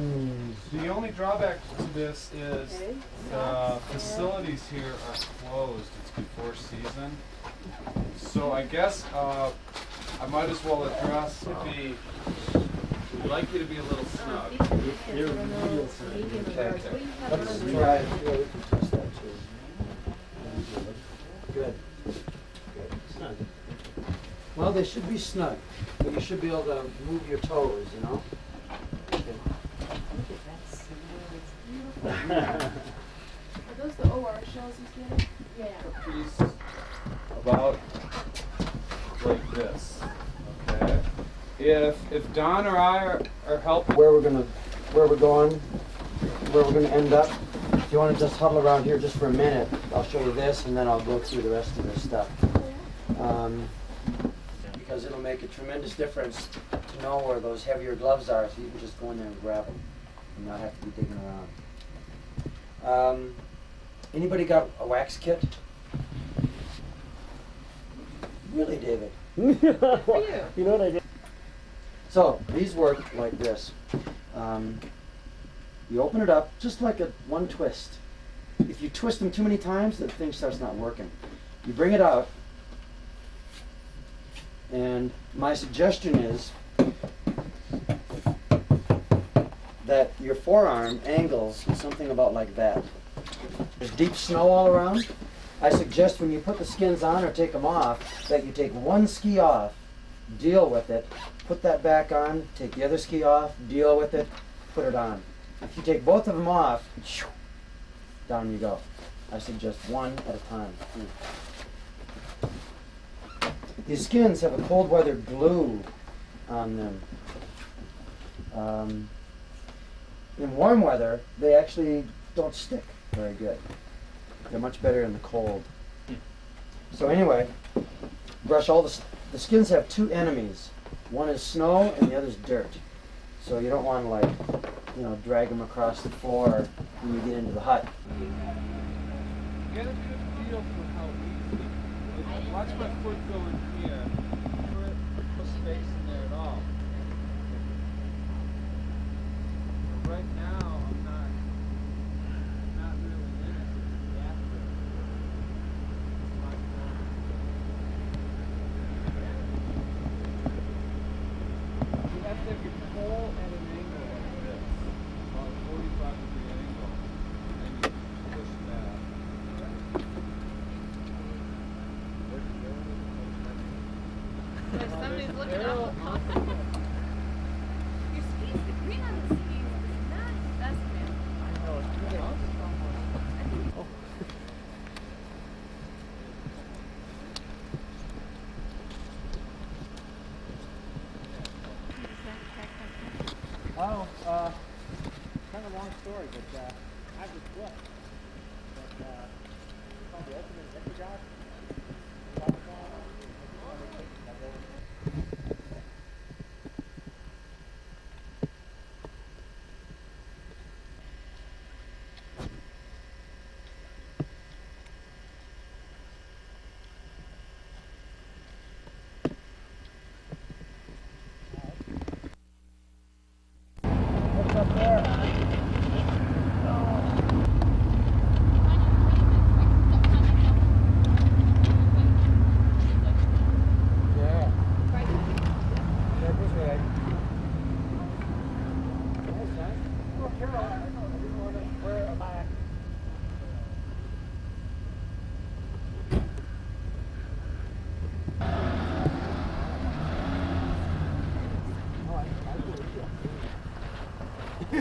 skins. The only drawback to this is the facilities here are closed. It's before season. So I guess I might as well address we'd like you to be a little snug. You're real snug. Okay. Let's try it. Yeah, we can twist that too. Good. Good. Snug. Well, they should be snug, but you should be able to move your toes, you know? Okay. Are those the OR shells he's getting? Yeah. A piece about like this. Okay. If Don or I are helping Where we're going, where we're gonna end up. If you want to just huddle around here just for a minute, I'll show you this, and then I'll go through the rest of this stuff. Because it'll make a tremendous difference to know where those heavier gloves are, so you can just go in there and grab them and not have to be digging around. Anybody got a wax kit? Really, David? You. You know what I did? So these work like this. You open it up just like one twist. If you twist them too many times, the thing starts not working. You bring it out, and my suggestion is that your forearm angles something about like that. There's deep snow all around. I suggest when you put the skins on or take them off, that you take one ski off, deal with it, put that back on, take the other ski off, deal with it, put it on. If you take both of them off, down you go. I suggest one at a time. These skins have a cold weather glue on them. In warm weather, they actually don't stick very good. They're much better in the cold. So anyway, brush all the skins have two enemies. One is snow and the other is dirt. So you don't want to drag them across the floor when you get into the hut. get a good feel for how easy. Watch my foot go in here. No space in there at all. But right now, I'm not really in it. After. You have to have your pole at an angle like this, about a 45-degree angle, and then you push that. Somebody's looking up. Your skis, the green on the skis is not the best, man. I know, it's really awesome. Oh, kind of long story, but I was what? But called the Ultimate Epigoc. What's up there? Yeah. Yeah, this way. Nice, huh? Oh, Carol, I didn't want to wear a back. Oh, I believe you. Are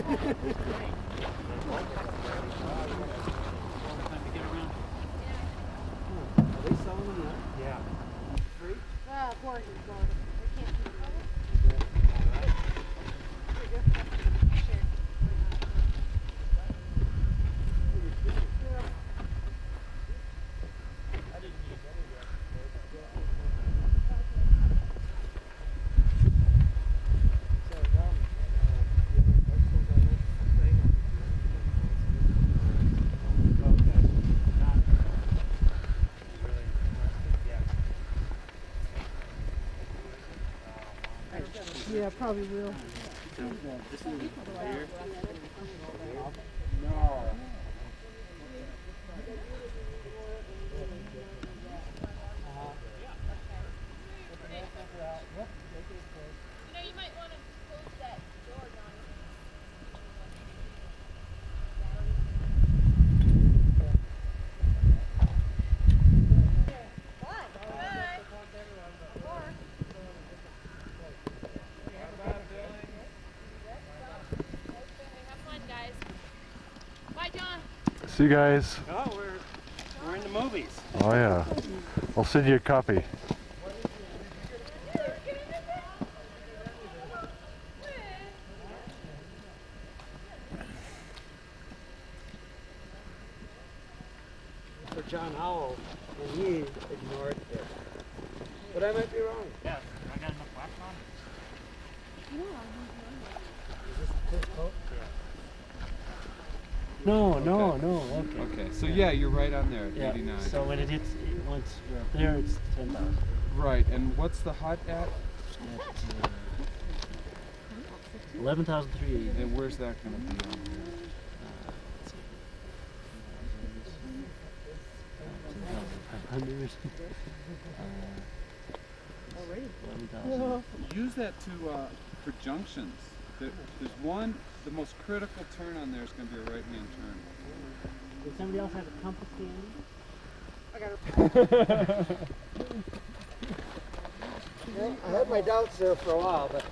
they selling them now? Yeah. Free? Gordon's going. I can't keep it. Yeah, probably will. This is here. No. You know, you might want to close that door, Donnie. Have fun, guys. Bye, John. See you guys. Oh, we're in the movies. Oh yeah. I'll send you a copy. For John Howell, and he ignored it. But I might be wrong. Yeah, I got enough wax on. Is this his coat? No, Okay. okay. Okay, so yeah, you're right on there at Yeah. 89. So when it hits, once we're up there, it's 10,000. Right, and what's the hut at? 11,380. And where's that going to be on here? Let's see. 10,500. 11,000. Use that to for junctions. There's one, the most critical turn on there is going to be a right-hand turn. Did somebody else have a compass handy? I had my doubts there for a while, but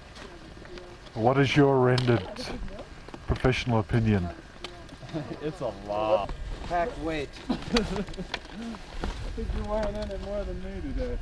What is your rendered professional opinion? It's a lot. packed weight. I think you're weighing in it more than me today.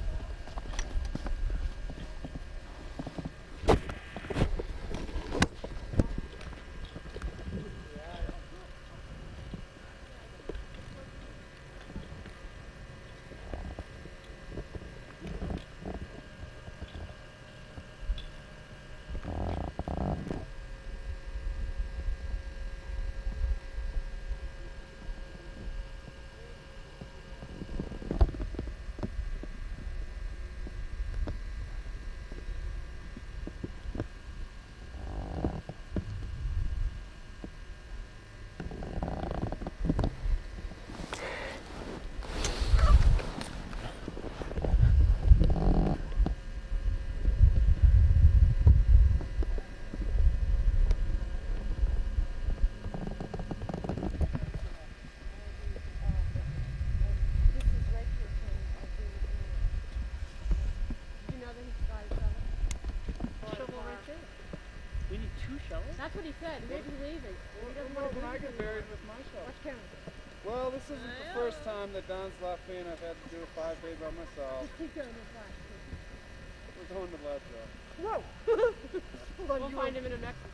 We need 2 shovels? That's what he said. Maybe he's leaving. He doesn't want to I get buried with my shovel. Watch camera. Well, this isn't the first time that Don's left me and I've had to do a 5-day by myself. Keep going this way. We're going to Leadville. Whoa! We'll find him in a Mexico.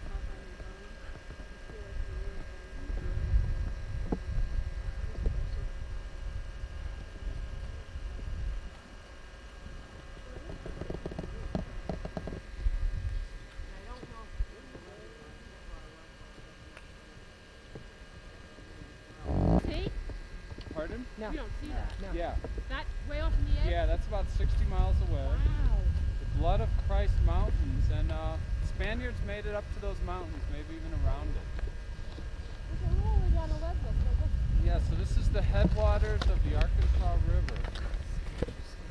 See? Pardon? No. You don't see that. No. Yeah. That way off in the edge? Yeah, that's about 60 miles away. Wow. The Blood of Christ Mountains, and Spaniards made it up to those mountains, maybe even around it. Okay, we're all the way down to Leadville, so let's Yeah, so this is the headwaters of the Arkansas River.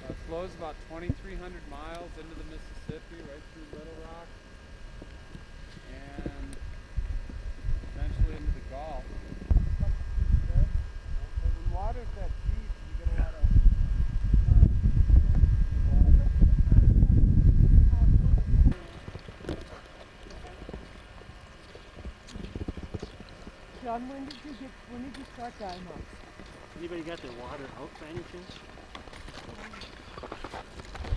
It flows about 2,300 miles into the Mississippi, right through Little Rock, and eventually into the Gulf. When water's that deep, you get a lot of John, when did you start dying up? Anybody got their water out by any chance?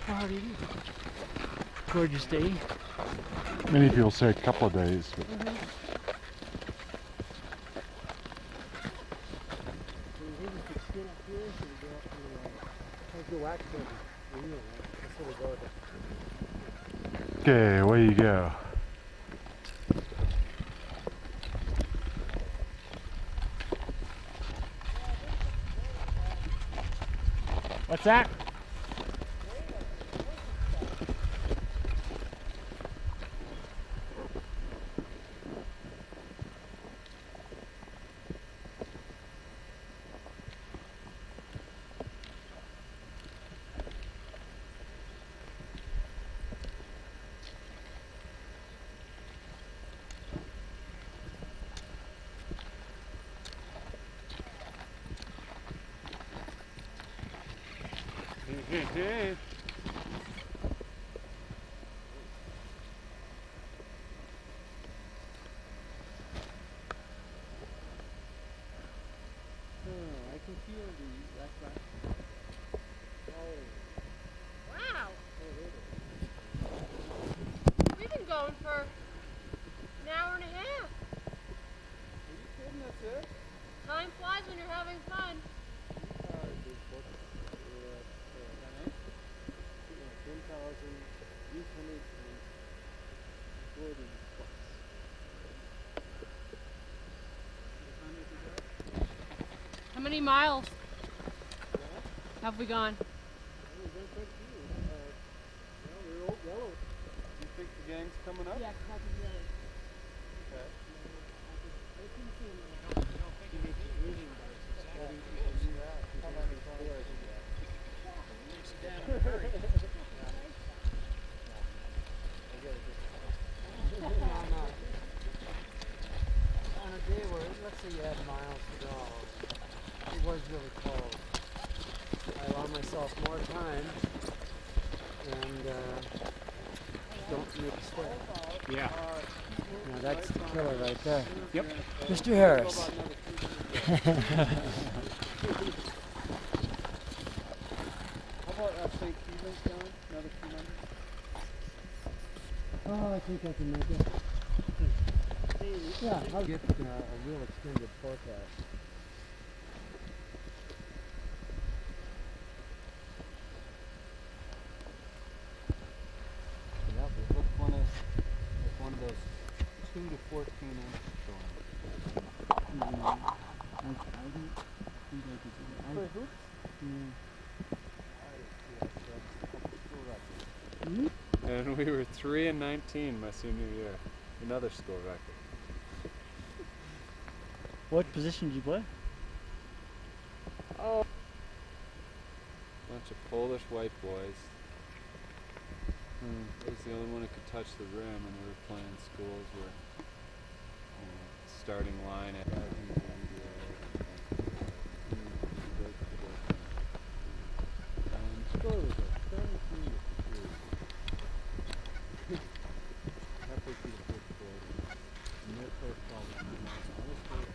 How did you? Gorgeous day. Many people say a couple of days, but So you think you could spin up here, so you go up to like your wax baby. You know, that's where we go with it. okay, away you go. What's that? Oh, I can feel the black rock. Oh, Wow. oh, there it is. We've been going for an hour and a half. Are you kidding? That's it? Time flies when you're having fun. These books were at 10,840 books. How many miles have we gone? We've done quite a few. Well, we're all yellow. You think the gang's coming up? Yeah, copy the other. Okay. On a day where, let's say you had miles to go, it was really cold. I allow myself more time and don't make a sweat. Yeah. Now that's the killer right there. Yep. Mr. Harris. How about St. Stephen's, John? Another 200? Oh, I think I can make it. Yeah, I'll get a real extended forecast. Yep, it looks like one of those 2 to 14 inch storms. And we were 3 and 19 my senior year. Another school record. What position did you play? Oh. Bunch of Polish white boys. I was the only one who could touch the rim, and we were playing schools where starting line at Score was a 17 to 3. Halfway through the first quarter. And their first ball was honestly.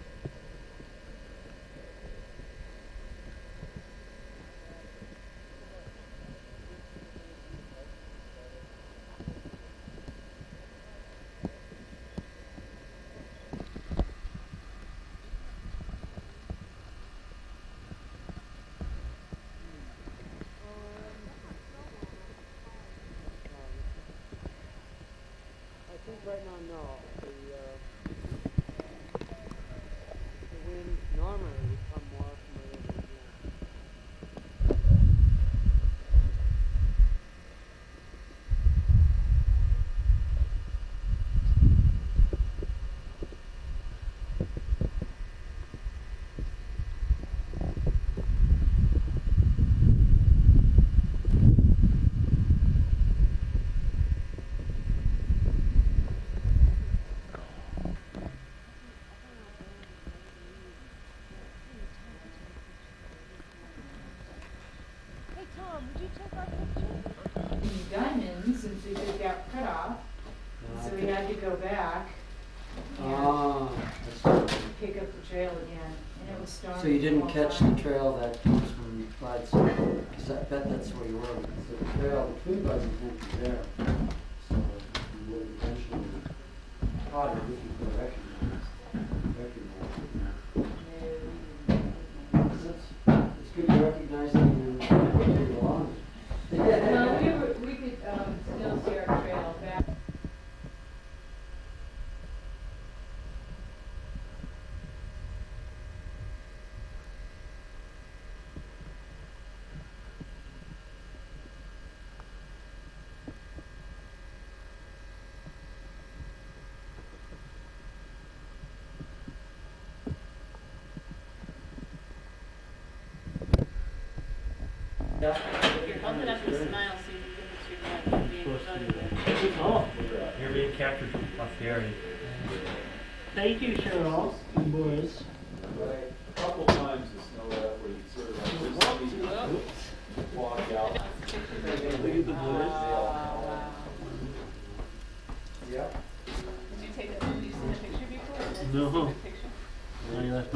I think right now, no. The wind normally would come more from the river again. Hey Tom, would you take our picture? Diamonds, and they got cut off, so we had to go back Ah, and pick up the trail again, and it was storming. so you didn't all catch time. the trail that comes from Clydesdale? Because I bet that's where you were. So the trail between Pleasant and there. So you would eventually caught it if you could recognize it. It's good to recognize that you where you belong. No, we could still see our trail back. Here, hold it up and smile so you can demonstrate that being voted. Oh, you're being captured from posterity. Thank you, Cheryl and Boris. A couple times the snow that where you sort of like, Look at the birds. Yep. Did you take a, did you send a picture before? Or did you No. send a picture? No, you left.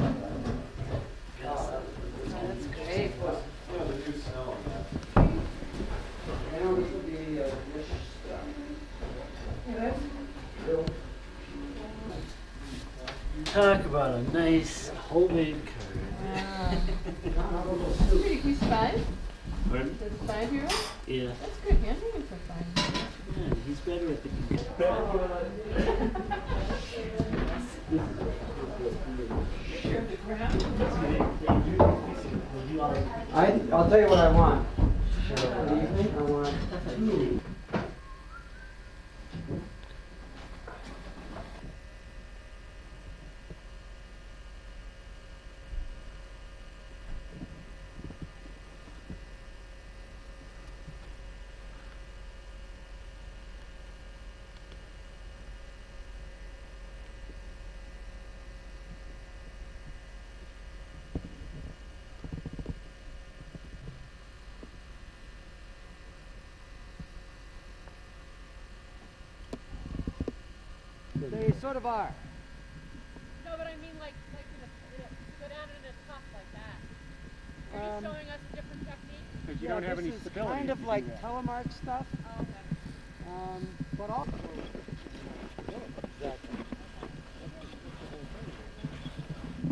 Oh, that's great. Yeah, the new snow on that. I know this will be a dish Talk about a nice homemade curry. Pretty, he's 5? Pardon? Is it 5-year-old? Yeah. That's good handwriting for 5. Yeah, he's better at the computer. I'll tell you what I want. For the evening, I want 2. They sort of are. No, but I mean like go down in a tuck like that. You're just showing us a different technique. Because you don't have any stability. Kind of like telemark stuff, Oh, okay. but also. Exactly.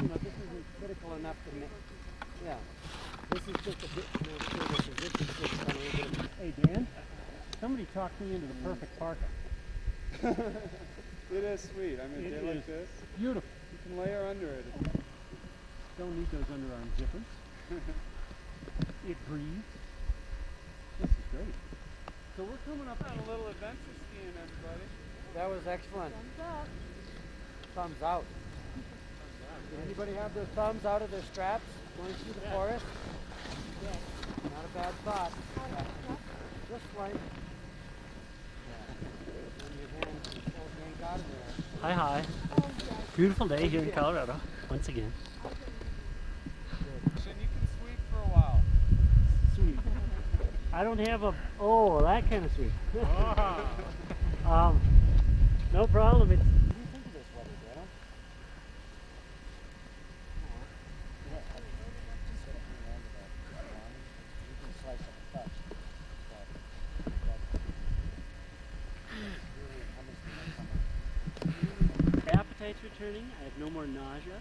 You know, this isn't critical enough to make. Yeah. This is just a bit more stable position. So it's kind of a little bit of, hey Dan, somebody talked me into the perfect parka. It is sweet. I mean, It they like is this. beautiful. You can layer under it. Don't need those underarm zippers. It breathes. This is great. So we're coming up on a little adventure skiing, everybody. That was excellent. Thumbs up. Thumbs out. Did anybody have their thumbs out of their straps going through the forest? Not a bad thought. Just like. When your hands yank out of there. Hi, hi. Beautiful day here in Colorado, once again. And you can sweep for a while. Sweet. I don't have a, oh, that kind of sweet. No problem. It's, What do you think of this weather, Dana? You can slice up a touch. appetite's returning. I have no more nausea,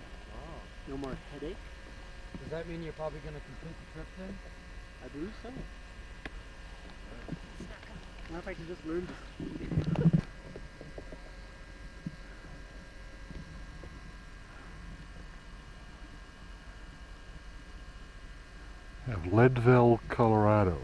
no more headache. Does that mean you're probably going to complete the trip then? I believe so. Now if I can just learn to At Leadville, Colorado.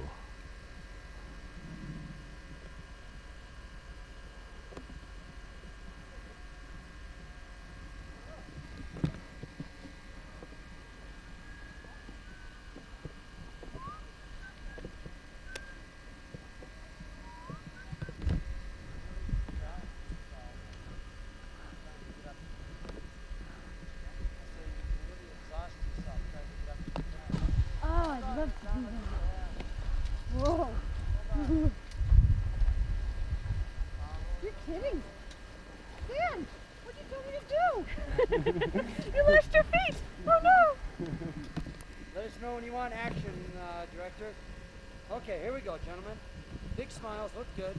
Oh, I'd love to do that. Whoa. You're kidding. Dan, what'd you tell me to do? You lost your feet. Oh no. Let us know when you want action, Director. Okay, here we go, gentlemen. Big smiles, look good.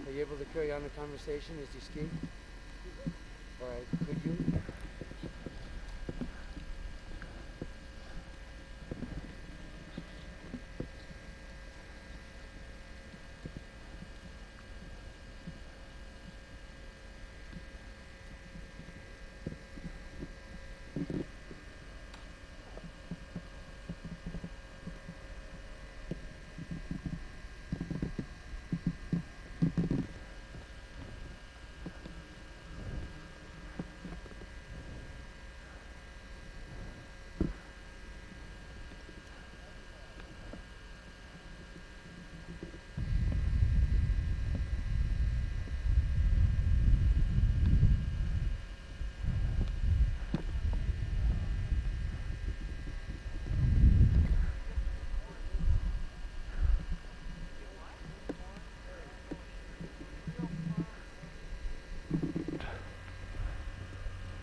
Are you able to carry on a conversation as you ski? All right, could you?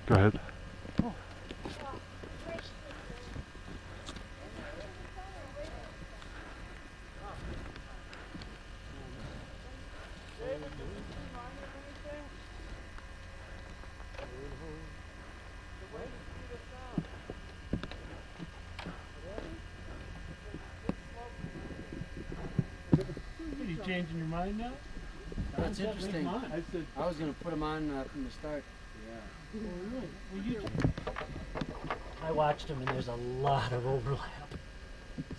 Go ahead. Are you changing your mind now? That's interesting. I said, I was gonna put them on from the start. oh, really? Well, you I watched them and there's a lot of overlap.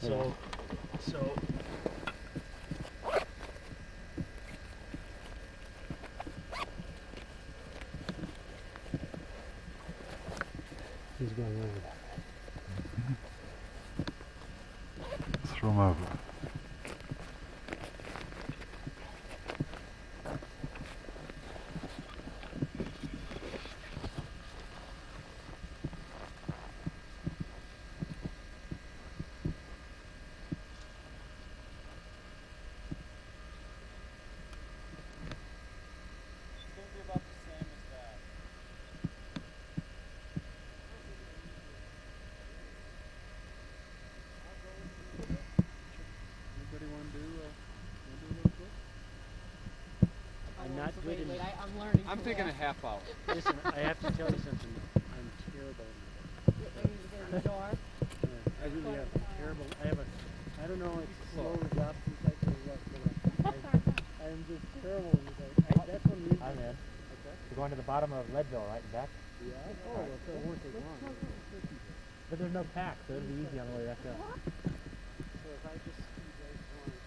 So he's going over that. Throw 'em over. It's gonna be about the same as that. Anybody want to do a little quick? I'm not good in I'm learning. I'm thinking a half hour. listen, I have to tell you something though. I'm terrible in it. I really have terrible. I don't know. It's slow adoption type or what, but I'm just terrible in it. That's one reason. Hi, man. We're going to the bottom of Leadville, right, and back? Yeah. Oh, well, so it won't take long. But there's no pack, so it'll be easy on the way back up. So if I just you guys want to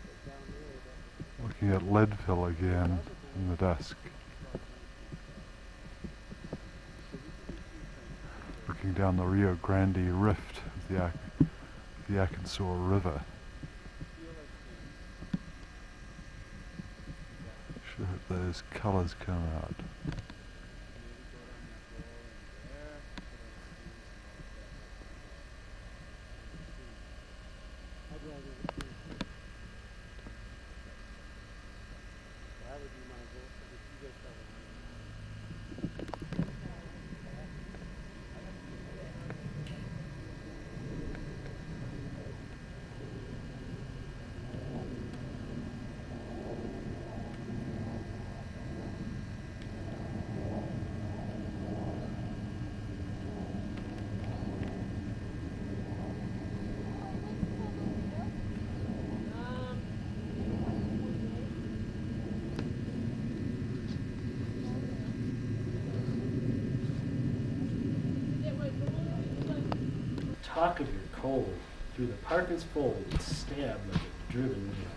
go down there, Looking at Leadville again in the dusk. Looking down the Rio Grande Rift of the Arkansas River. Sure hope those colours come out. I'd rather that would be my vote, but if you guys have talk of your cold, through the parka's fold it stabbed like a driven needle.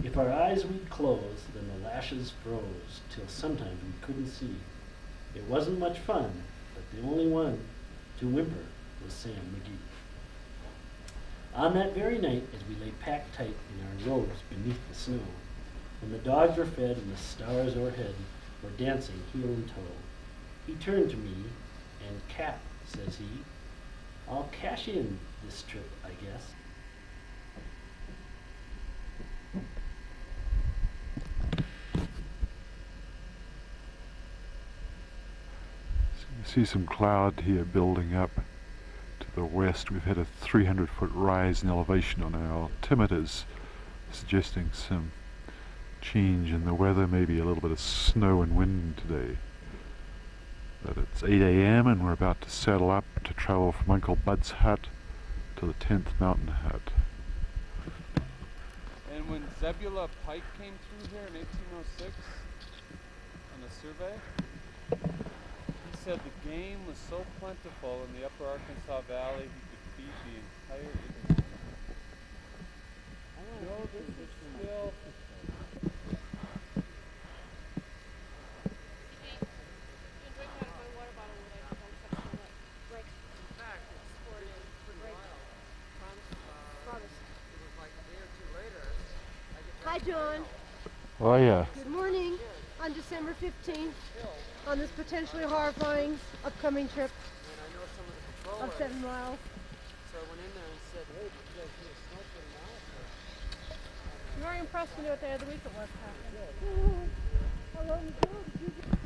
If our eyes we'd close, then the lashes froze, till sometimes we couldn't see. It wasn't much fun, but the only one to whimper was Sam McGee. On that very night, as we lay packed tight in our robes beneath the snow, when the dogs were fed and the stars o'erhead were dancing heel and toe, he turned to me, and Cap, says he, I'll cash in this trip, I guess. So you see some cloud here building up to the west. We've had a 300-foot rise in elevation on our altimeters, suggesting some change in the weather, maybe a little bit of snow and wind today. But it's 8 a.m. and we're about to saddle up to travel from Uncle Bud's hut to the 10th mountain hut. And when Zebula Pike came through here in 1806 on the survey, he said the game was so plentiful in the upper Arkansas Valley he could feed the entire Indian. No, this is still... Hi, John. Oh yeah. Good morning. On December 15th, on this potentially horrifying upcoming trip of 7 miles. So I went in there and said, hey, did you guys do a snorkeling now? I'm very impressed with what day of the week it was, Captain. How long ago did you get?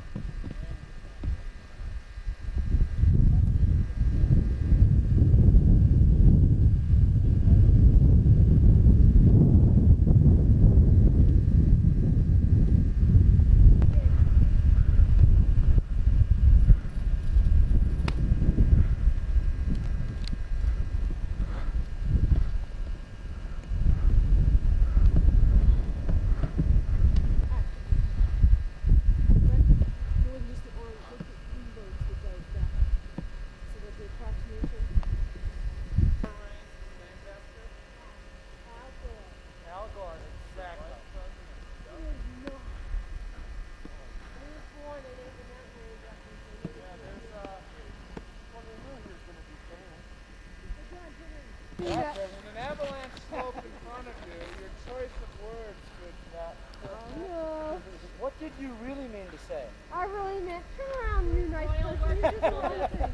can't turn around, you nice person. You're just laughing.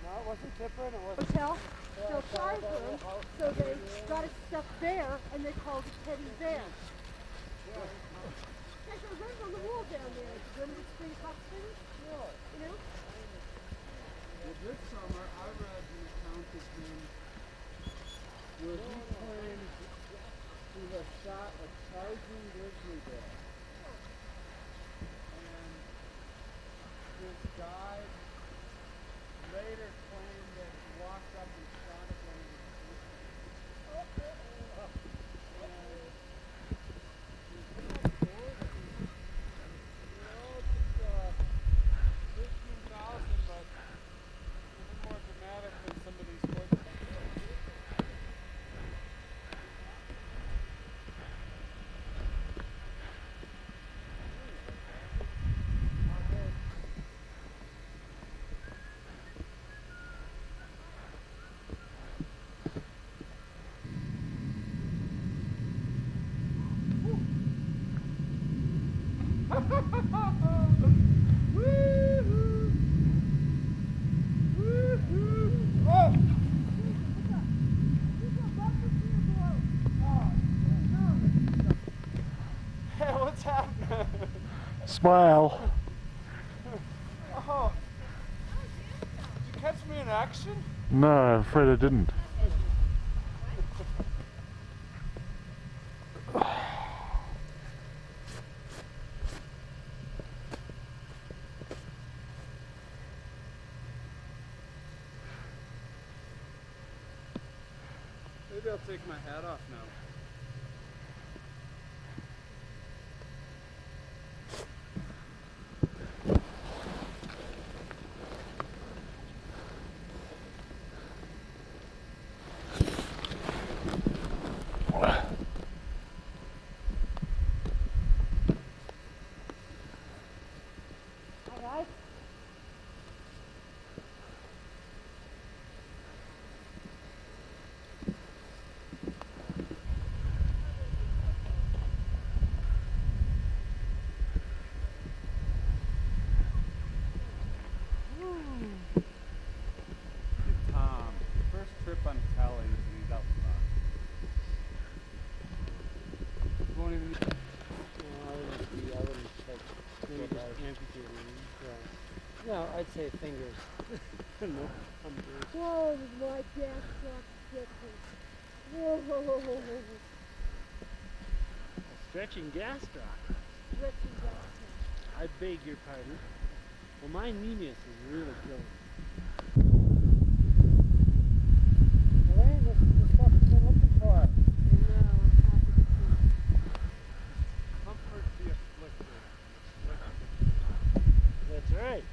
No, it wasn't Tipper and it wasn't. Hotel, so five room, so they got a stuffed bear and they called it Teddy Bear. There's a ring on the wall down there. Remember the spring hot springs? You know? Well, this summer I read an account of him where he claimed to have shot a charging grizzly bear. And this guy later claimed that he walked up and shot it when he was sleeping. Hey, what's happening? Smile. Oh, did you catch me in action? No, I'm afraid I didn't. Maybe I'll take my hat off now. Tom, first trip on Kelly's and he's out front. Won't even. I wouldn't like maybe just amputating. Yeah. No, I'd say fingers. No, thumbs. Whoa, my gas truck different. Whoa, whoa, whoa, whoa, whoa. Stretching gas drop. Stretching gas truck. I beg your pardon. Well, my anemia is really killing me. Elaine, this is the stuff you've been looking for. No, I'm happy to see. Comfort the afflicted. That's right.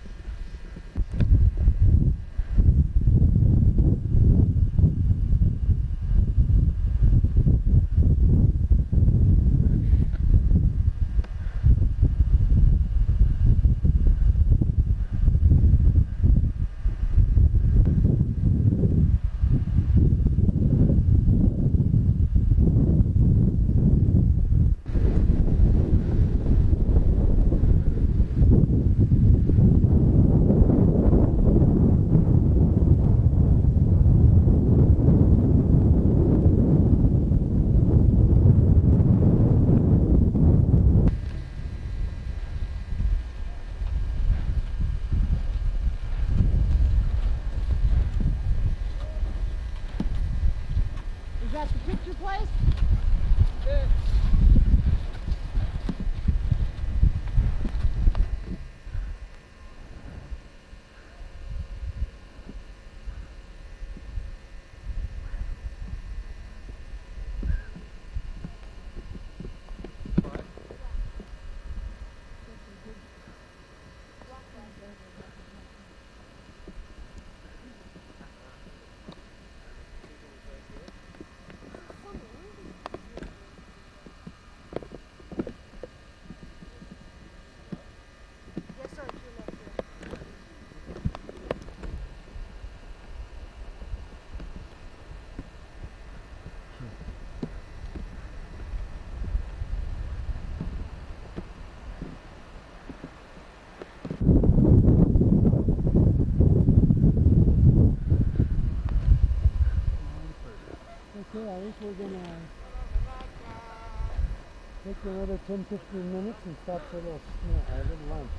Take another 10-15 minutes and stop for a little snack, a little lunch.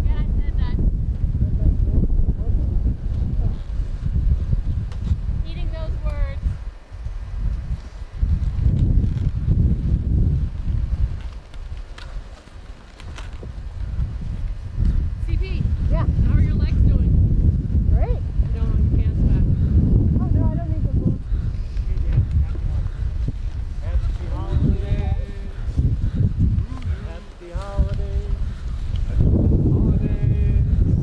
Yeah, I said that. Eating those words. CP. Yeah. How are your legs doing? Great. You don't want your pants back. Oh no, I don't need to move. Happy holidays. Happy holidays.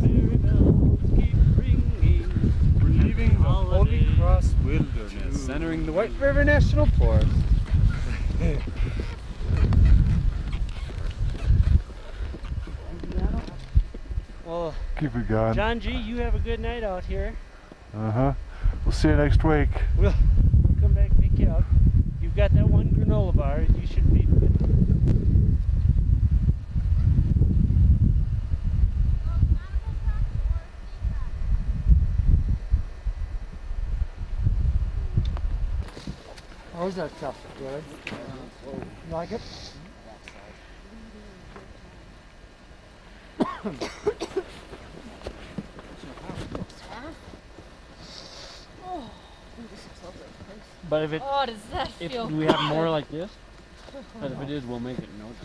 Merry bells keep ringing. We're leaving the Holy holidays Cross Wilderness, entering the White River National Forest. Well, Keep it going. John G., you have a good night out here. Uh-huh. We'll see you next week. We'll come back and pick you up. You've got that one granola bar. You should be good. How's that stuff? Good. You like it? But if it, Oh, does that if feel we have more like this, but if it is, we'll make it no time.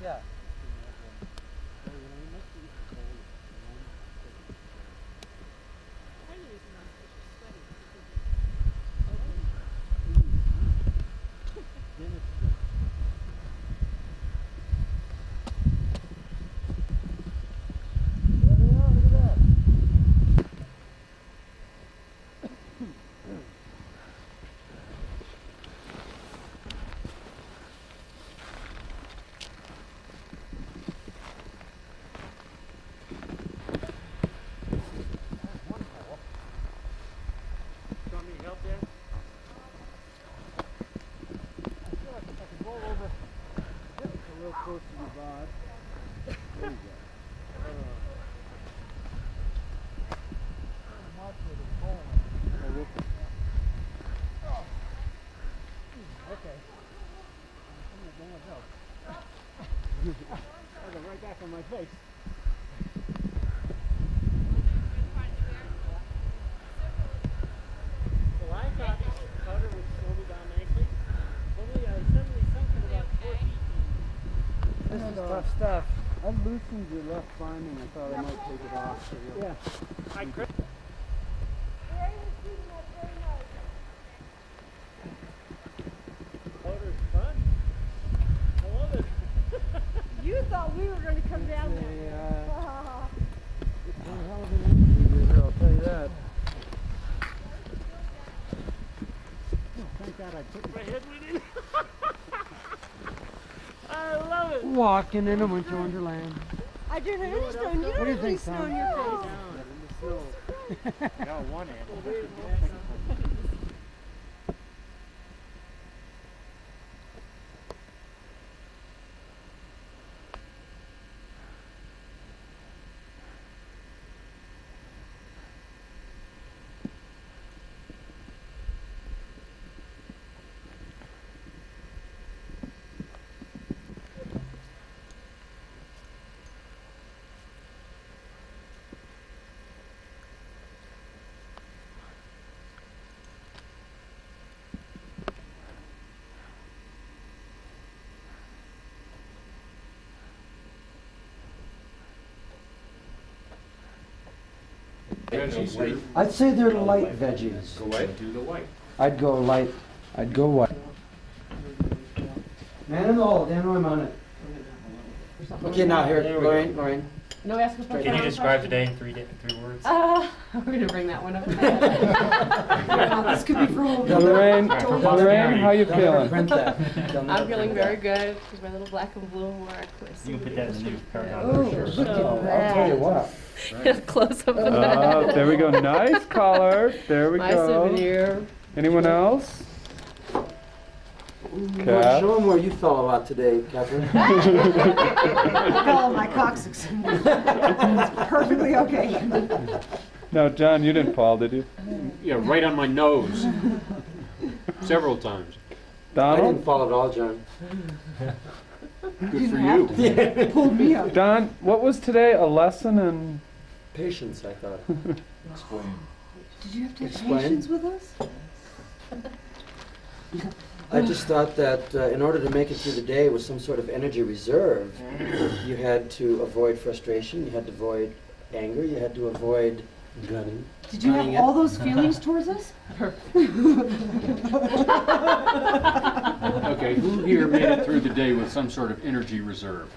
Yeah. Want me to help there? A little close to the rod. There you go. Okay. I'll go right back on my face. Well, I thought this powder would slow me down nicely. Only I suddenly sunk it about 4 feet. This is tough stuff. I loosened your left binding. I thought I might take it off. So Yeah. I crit. Powder's fun. I love it. You thought we were going to come down there. It's one hell of an interview here, I'll tell you that. Thank God I took my head with it. I love it. Walking in a winter wonderland. I didn't understand. You What do you don't think, snow Tom? in your face. Down in the snow. Got one end. I'd say they're light veggies. Go ahead, do the white. I'd go light. I'd go white. Man in the hole, Dan, I'm on it. Okay, now here, There we go. Lorraine. No ask for Can you describe today in three words? We're gonna bring that one up. This could be for all. Lorraine, Lorraine, how you They'll never feeling? print that. They'll never I'm feeling print very that. good with my little black and blue mark. You can put that in the news paragraph. Oh, for sure. look at I'll tell you what. Close up of Oh, that. there we go. Nice collar. There we My go. souvenir. Anyone else? Well, Kath? show them where you fell a lot today, Catherine. fell on my coccyx. It's perfectly okay. No, John, you didn't fall, did you? Yeah, right on my nose. Several times. I Donald? didn't fall at all, John. Good for you. Pulled me up. Don, what was today? A lesson in... Patience, I thought. Explain. Did you have to have Explain. patience with us? I just thought that in order to make it through the day with some sort of energy reserve, you had to avoid frustration, you had to avoid anger, you had to avoid gunning. Did you have Gunning all it. those feelings towards us? Okay, who here made it through the day with some sort of energy reserve?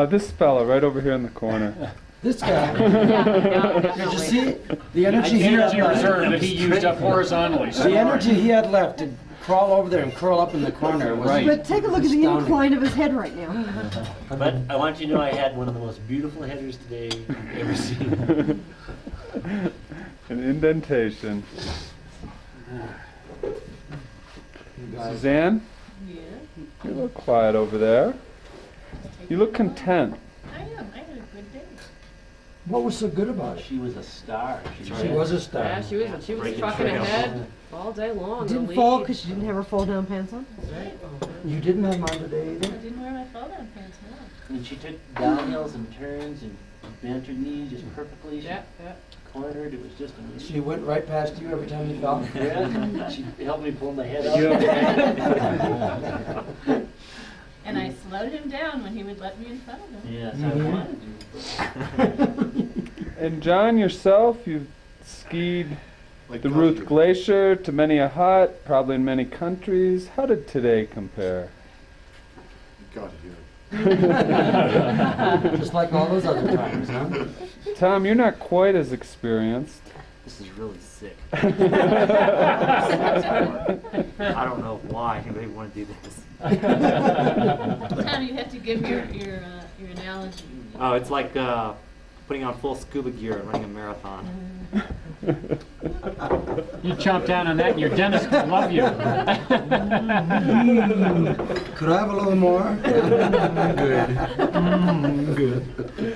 This fella right over here in the corner. This guy, did you see the energy he had Energy left? reserve that he used up horizontally. The energy he had left to crawl over there and curl up in the corner was Right. But take a look at the Astounding. incline of his head right now. But I want you to know I had one of the most beautiful headers today you've ever seen. An indentation. Suzanne? Yeah, You look quiet over there. You look content. I am. I had a good day. What was so good about it? She was a star. She was a star. Yeah, she was Breaking trucking trails. ahead all day long. Didn't the fall lead. because she didn't have her fold down pants on? You didn't have mine today I either? didn't wear my fall-down pants, no. And she took downhills and turns and bent her knee just perfectly. She Yeah, yeah. cornered. It was just amazing. She went right past you every time you fell? Yeah, she helped me pull my head up. And I slowed him down when he would let me in front of him. Yes, I Mhm. wanted to. And John, yourself, you've skied the Ruth Glacier to many a hut, probably in many countries. How did today compare? Got it here. Just like all those other times, huh? Tom, you're not quite as experienced. This is really sick. I don't know why anybody would want to do this. Tom, you have to give your analogy. Oh, it's like putting on full scuba gear and running a marathon. You chomp down on that and your dentist will love you. Could I have a little more? Good. Good.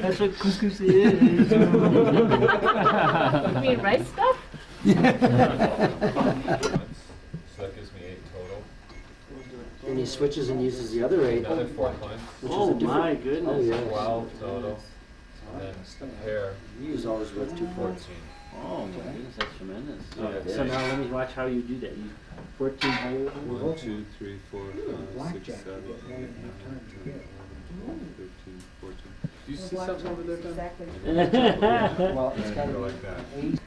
That's what couscous is. You mean rice stuff? So that gives me 8 total. And he switches and uses the other 8. Another 4 points. Which is Oh a different- my goodness. Oh, yeah. 12 total. And then a pair. You use always worth 2 points. Oh my goodness, that's tremendous. Yeah. So now let me watch how you do that. You 14 hole. 1, 2, 3, 4, 5, 6, 7, 8, 9, 10, 11, 12, 13, 14. Do you see something over there, Don? Well, it's got Go to like that. be 8.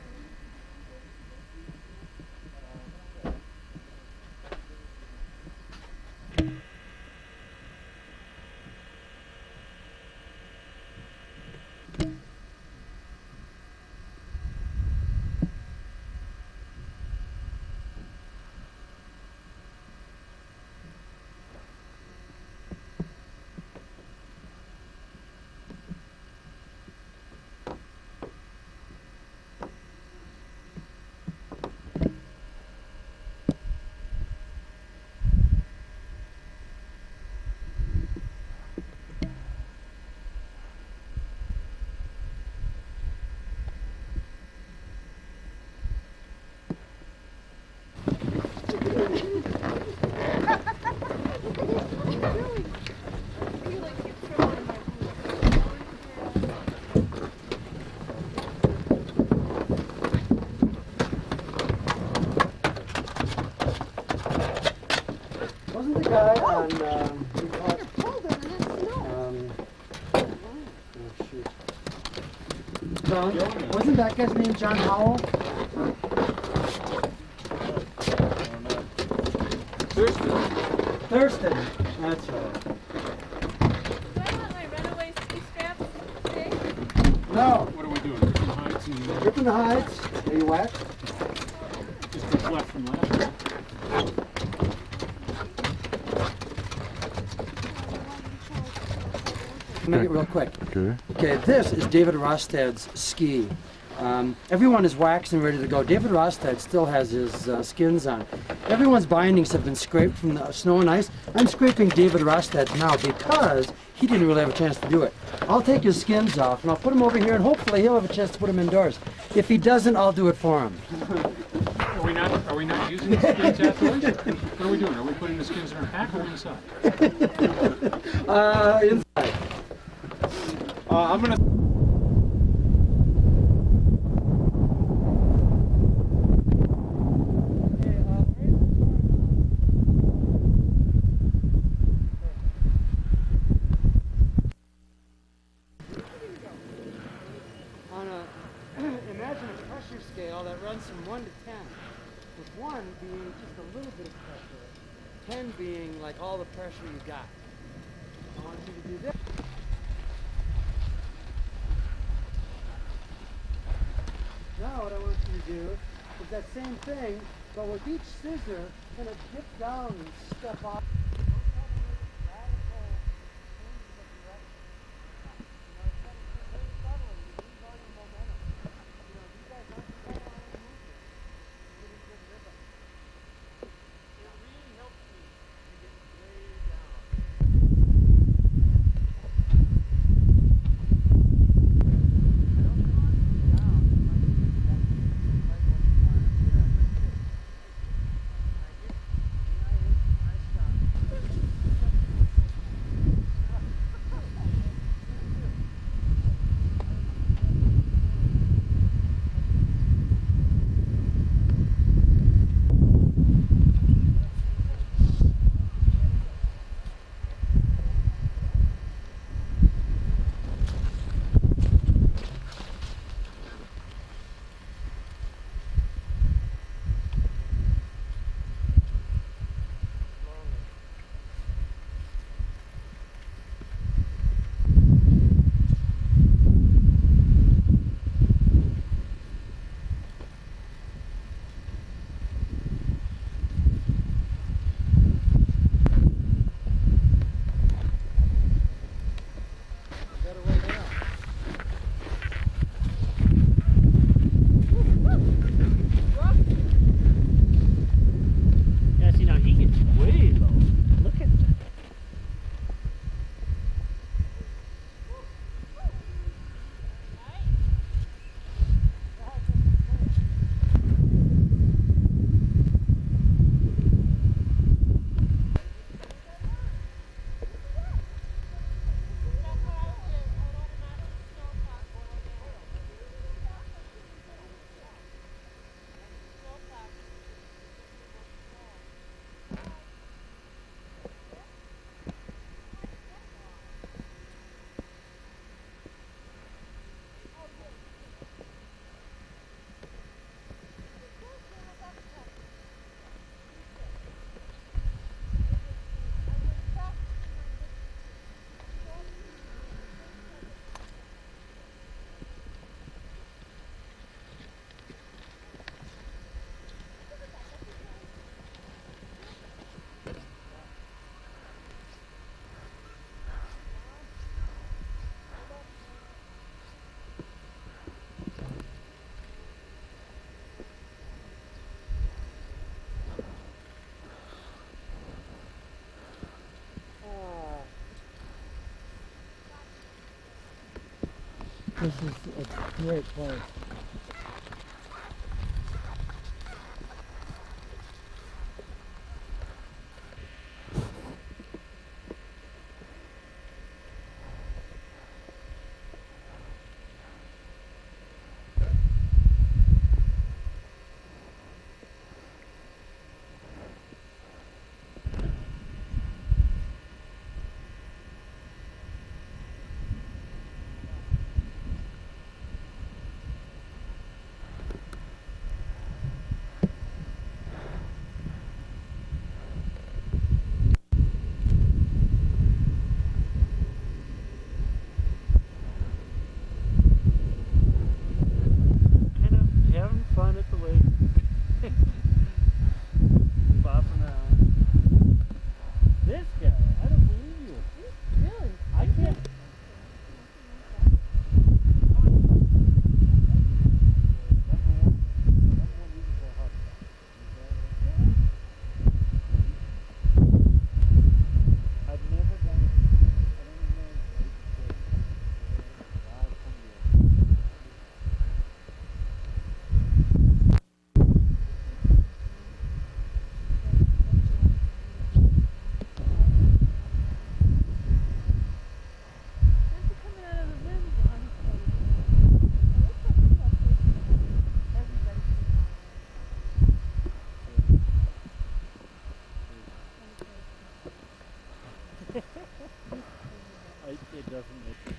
Wasn't the guy on, we caught, oh shoot. John, wasn't that guy's name John Howell? Thurston. That's right. open the hides. Are you waxed? Just what's left from last year. Make it real quick. Okay. Okay, this is David Rostad's ski. Everyone is waxed and ready to go. David Rostad still has his skins on. Everyone's bindings have been scraped from the snow and ice. I'm scraping David Rostad now because he didn't really have a chance to do it. I'll take his skins off and I'll put them over here and hopefully he'll have a chance to put them indoors. If he doesn't, I'll do it for him. Are we not using the skins afterwards? What are we doing? Are we putting the skins in our pack or inside? Inside. I'm gonna. Imagine a pressure scale that runs from 1 to 10, with 1 being just a little bit of pressure, 10 being like all the pressure you got. I want you to do this. Now what I want you to do is that same thing, but with each scissor, kind of dip down and step off. Yeah, see now he gets way low. Look at that. This is a great place. it doesn't make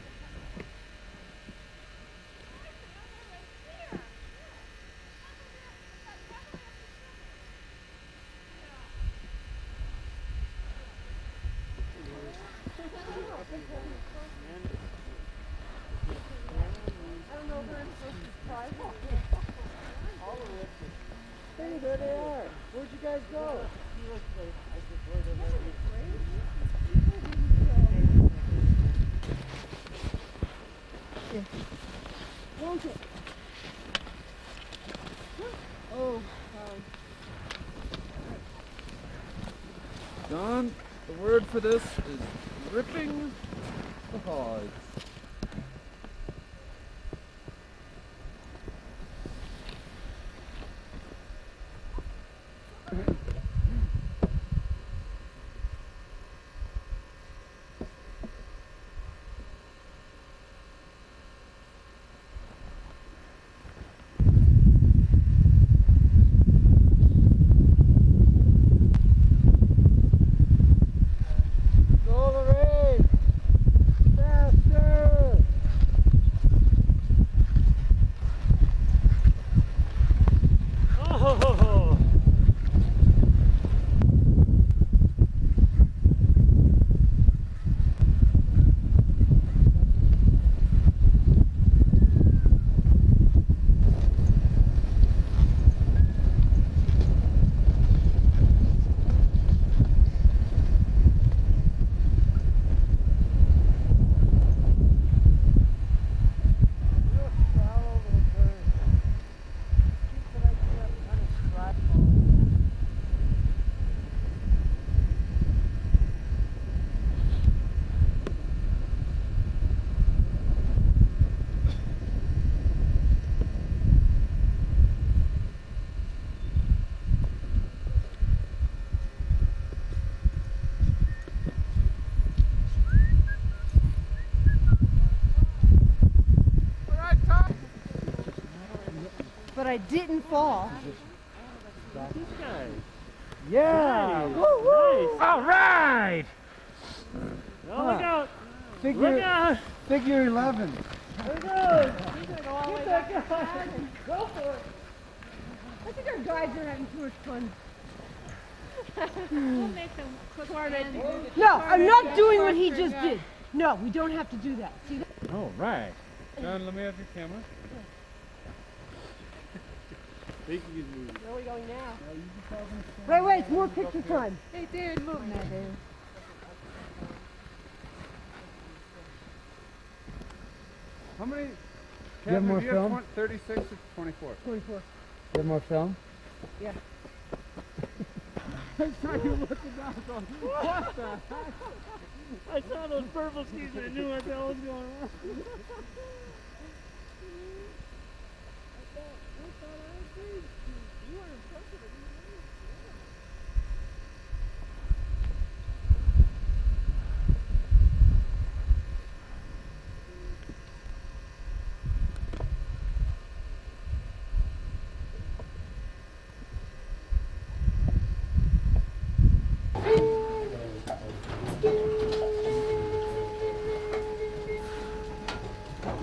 Hey, there they are. Where'd you guys go? Oh, sorry. Don, the word for this is ripping the hogs. But I didn't fall. Yeah! Nice. Woo-woo! All right. Oh, look out! Figure, Look out! figure 11. There it goes! Get that guy! Go for it! I think our guides are having too much fun. We'll make them quick and No, I'm not doing what he just did. No, we don't have to do that. See that? All right. John, let me have your camera. Where are we going now? Wait, it's more picture time. Hey, dude, move now, dude. How many? You have more do film? 36 or 24? 24. You have more film? Yeah. I saw you looking down going, what the heck? I saw those purple skis and I knew what the hell was going on.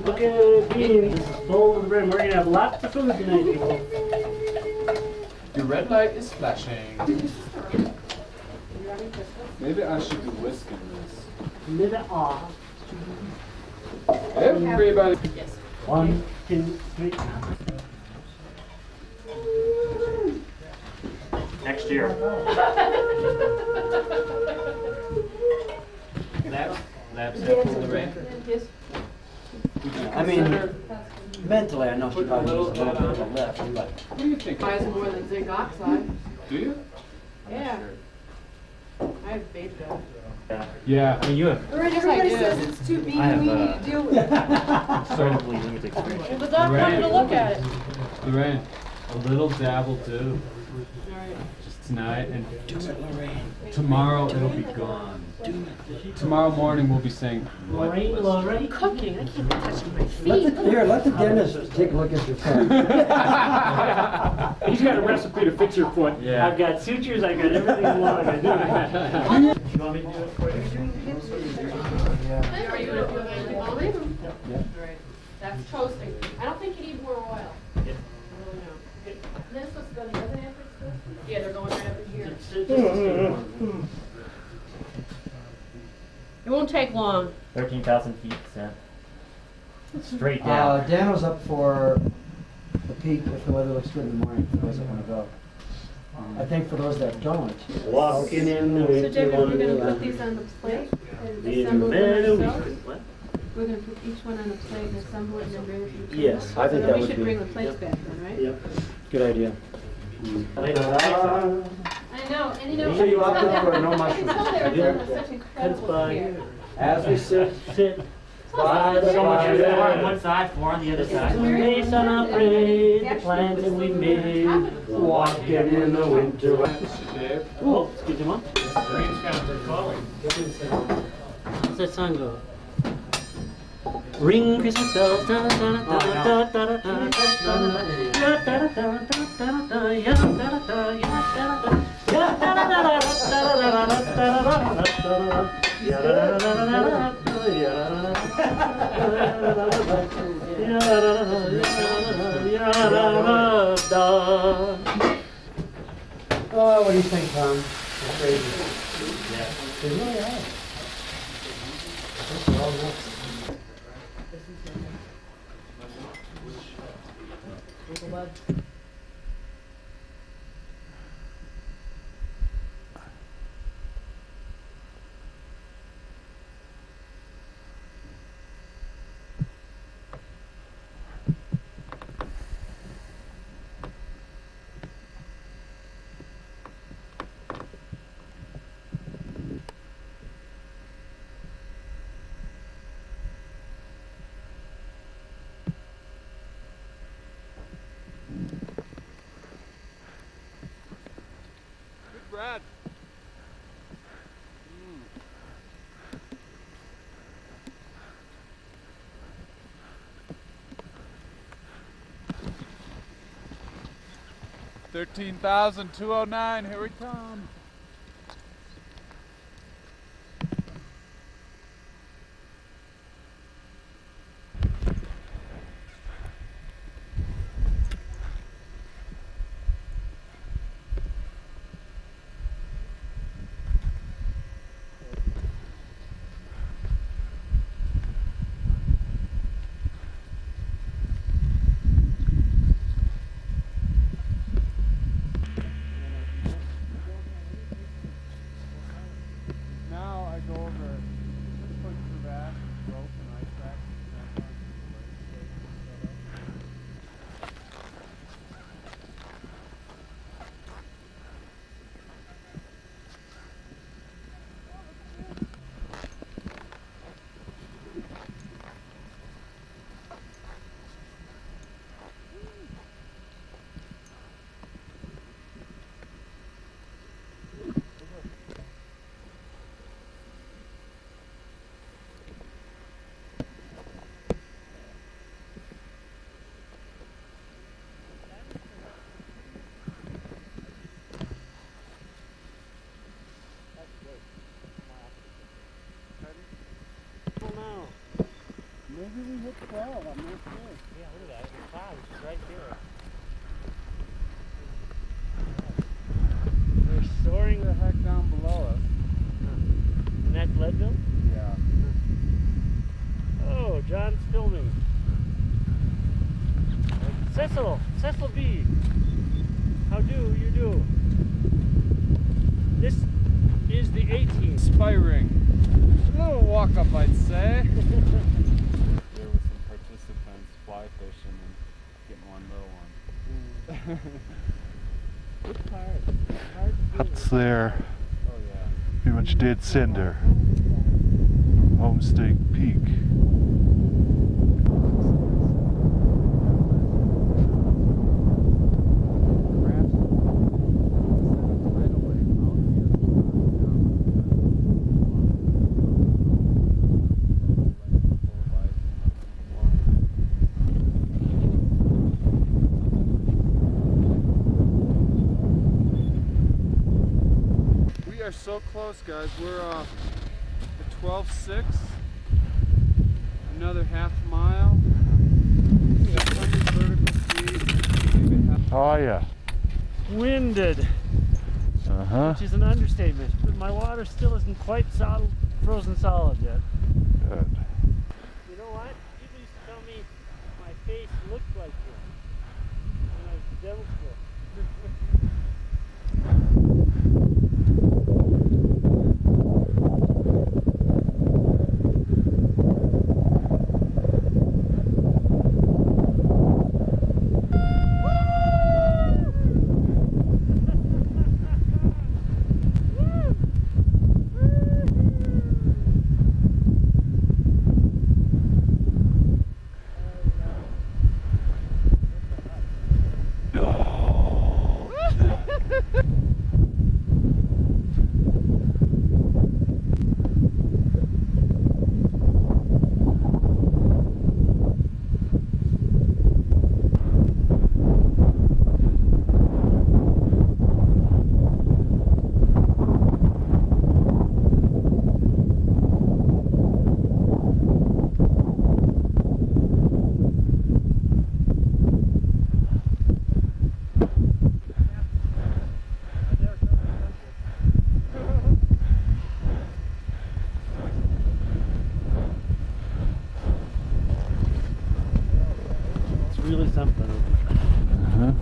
Look at it being, this is full to the brim. We're gonna have lots of food tonight, people. Your red light is flashing. Maybe I should be whisking this. Minute off. Everybody. 1, 2, 3. Next year. Labs have full array. I mean, mentally, I know she probably needs a little bit of a lift, but What do you think? Buys more than zinc oxide. Do you? Yeah. I have beta. Yeah. I mean, you have Everybody says it's too big, I have, we need to deal with it. incredibly limited experience. Well, the doc wanted to look at it. Lorraine, a little dabble too. Alright. Just tonight and tomorrow it'll be gone. Tomorrow morning we'll be saying, what Lorraine, was Lorraine. Cooking, I can't be touching my let the dentist take a look at your foot. He's got a recipe to fix your foot. Yeah. I've got sutures, I've got everything you want. I do. You want me to do it for you? Right. That's toasting. I don't think you need more oil. Yeah. I really don't. And then it's supposed to go in the oven after it's toasted? Yeah, they're going right up in here. It won't take long. 13,000 feet descent. Straight down. Dan was up for the peak if the weather looks good in the morning for those that want to go. I think for those that don't, Walking in the So winter David, we're gonna put wonderland. these on the plate and In assemble them Meadow ourselves? East. What? We're gonna put each one on a plate and assemble it and then bring it to the table? Yes, I think So then that we would should be- bring the plates back then, right? Yep. good idea. I know, and you know. So you opted for no I can mushrooms. tell they're Yeah. doing such That's incredible by care. you. As we sit Sit by the So much fire, four on one side, four on the other side. Based on our praise, the plans that we made, walking in the winter. Dave? Oh, excuse me, Mom. Rain's kind of falling. How's that song go? Ring Christmas bells, da da da da da da da da da da da da da oh, what do you think, Tom? That's crazy. They really are. I think they're all nuts. Brad. 13,209, here we come. Now I go over 6 foot crevasse, rope, and ice rack. Maybe we hit 12, I'm not sure. Yeah, look at that. The cloud is right there. They're soaring the heck down below us. And that's Leadville? Yeah. Oh, John's filming. Cecil B. How do you do? This is the 18th. Inspiring. A little walk up, I'd say. There were some participants fly fishing and getting one little one. It's hard. Hard to do. That's their Oh yeah. pretty much dead center. Homestake Peak. We are so close, guys. We're at 12.6. Another half mile. 600 vertical feet. Maybe half. Oh yeah. Winded, Uh-huh. which is an understatement. But my water still isn't quite solid, frozen solid yet. Good. You know what? People used to tell me my face looked like this when I was the devil's foot. It's really something. Uh-huh.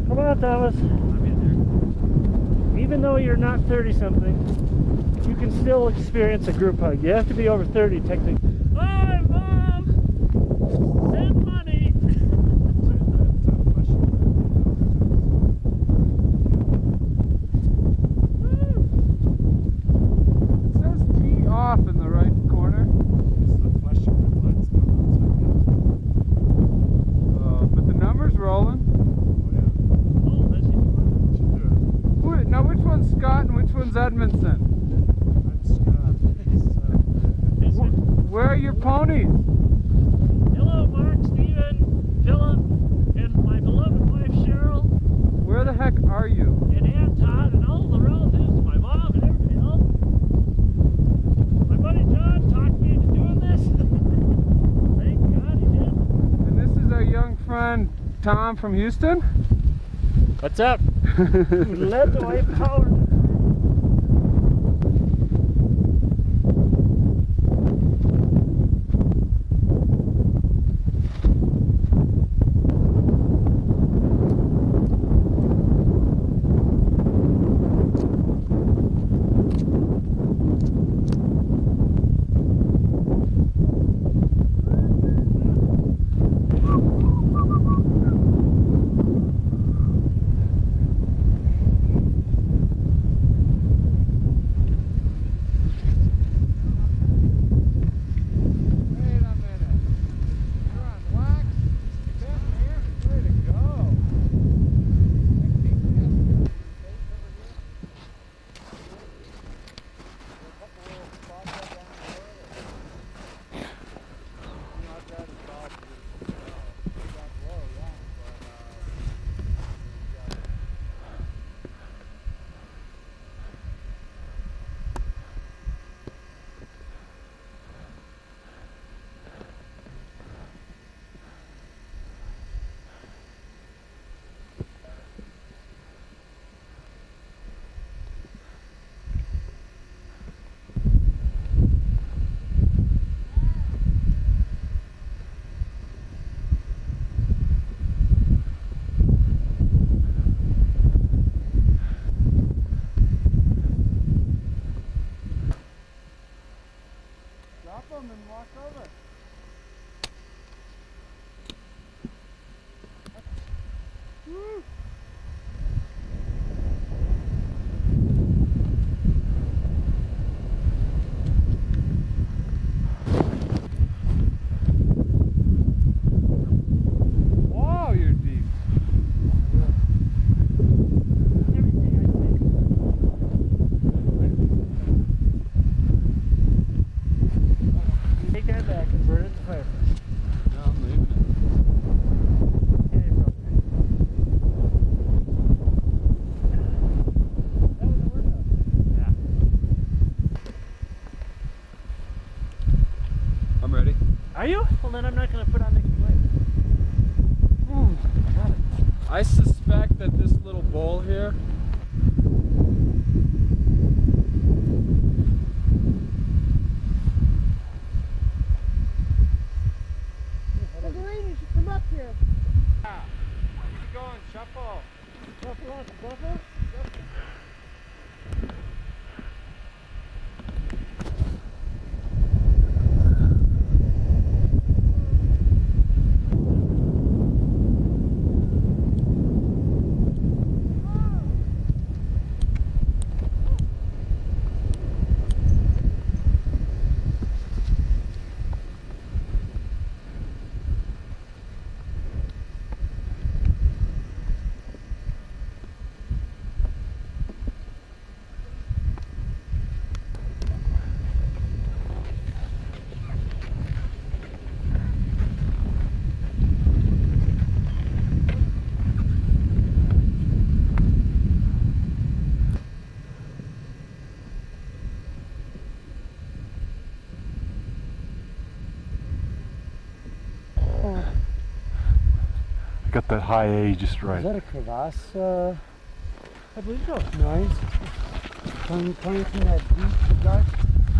Come on, Thomas. Even though you're not 30-something, you can still experience a group hug. You have to be over 30 technically. Hi, Mom! Send money! It says tee off in the right corner. But the number's rolling. Oh, that's Now which one's Scott and which one's Edmondson? Where are your ponies? Hello, Mark, Stephen, Philip, and my beloved wife Cheryl, Where the heck are you? and Aunt Todd, and all the relatives, my mom, and everybody else. My buddy John talked me into doing this. Thank God he did. And this is our young friend Tom from Houston. What's up? Led the way power. then I'm not going to put on next plate. I suspect that this little bowl here. Wolverine, you should come up here. Keep going, shuffle. Buffalo, buffalo. Got that high A just right. Is that a crevasse? I believe so. Noise. Coming from that deep, dark,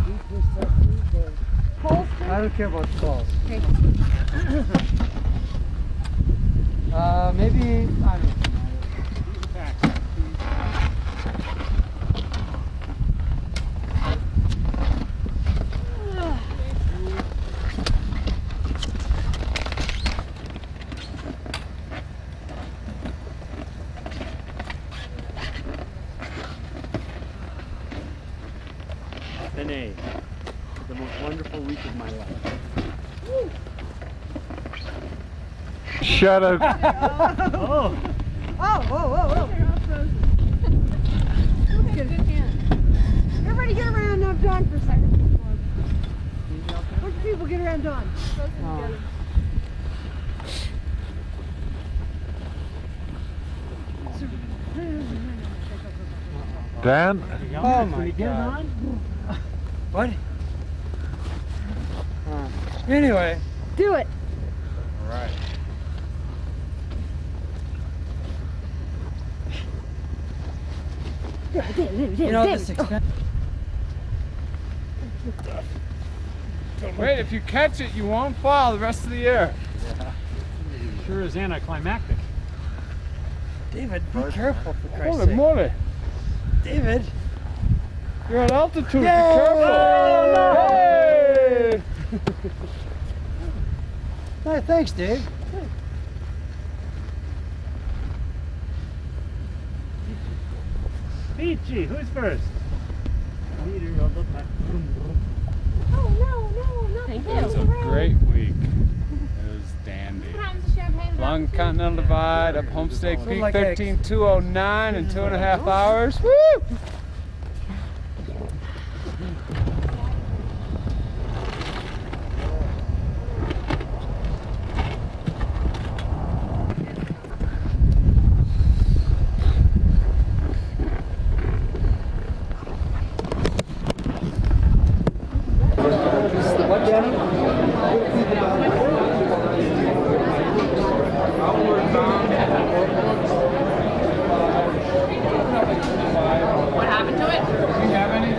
deep recesses. Cold I don't care about calls. Okay. Maybe, I don't know. An A. The most wonderful week of my life. Shut up. Oh! Oh. Good hand. Everybody get around now, Dawn, for a second. Bunch of people get around Dawn. Dan? Oh my God. What? Anyway. Do it. All right. You know, this expensive. Wait, if you catch it, you won't fall the rest of the year. Sure is anticlimactic. David, be careful for Christ's Holy sake. moly. David. You're at altitude. Yay! Be careful. Hey! Hey, thanks, Dave. Peachy, who's first? Peter, Oh, no, Thank It was a great week. It was dandy. Long Continental Divide, up Homestake Peak, like 13,209 in 2.5 hours. Woo! What, Danny? What happened to it? Do you have any?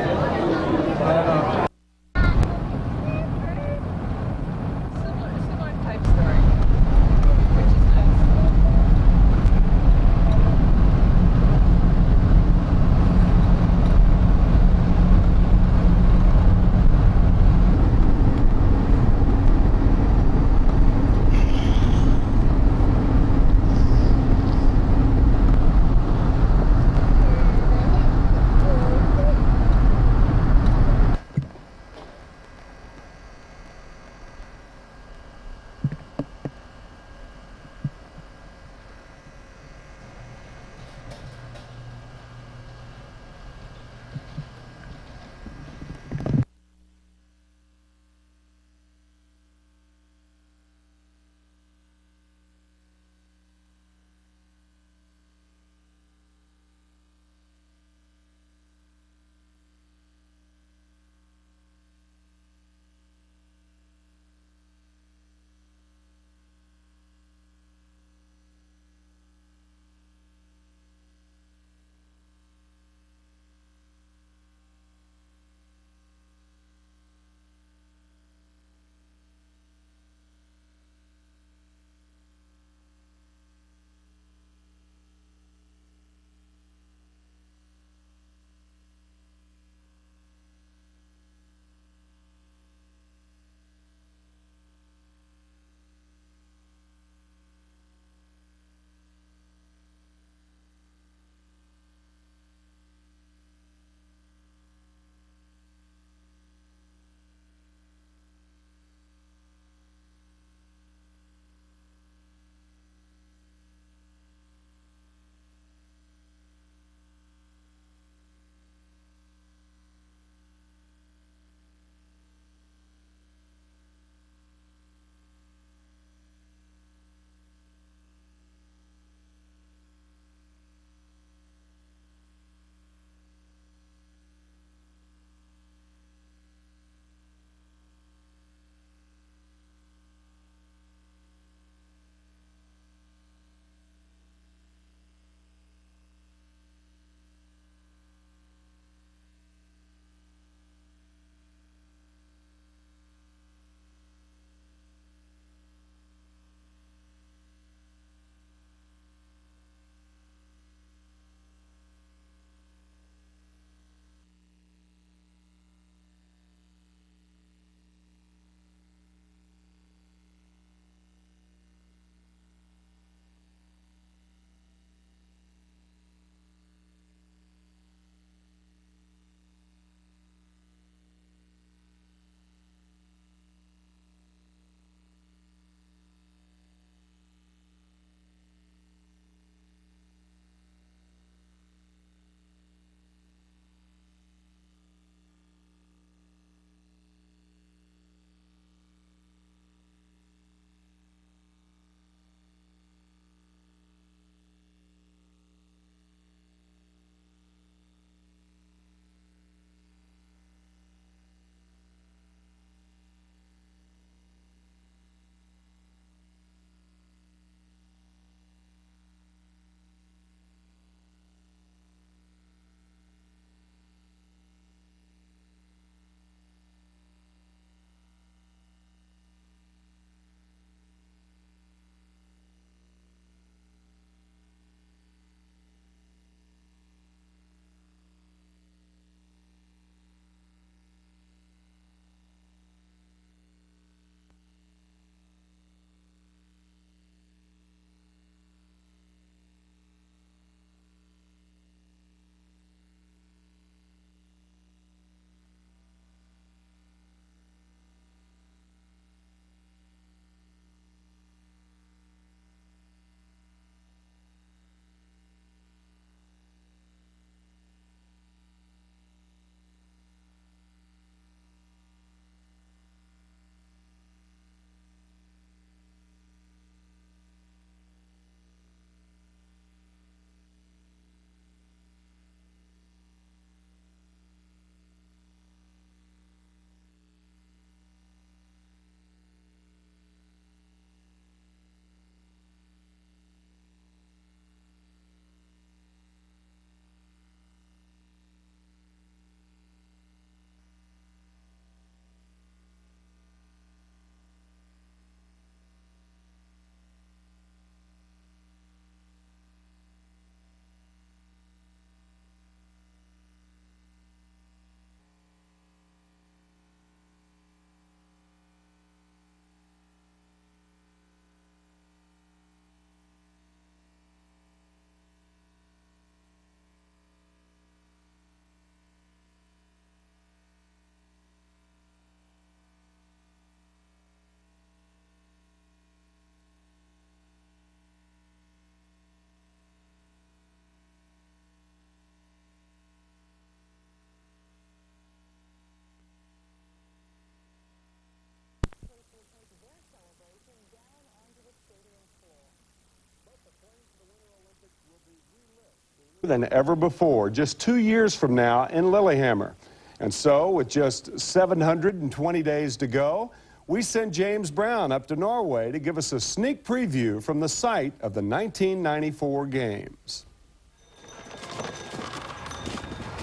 than ever before, just 2 years from now in Lilyhammer. And so, with just 720 days to go, we sent James Brown up to Norway to give us a sneak preview from the site of the 1994 Games.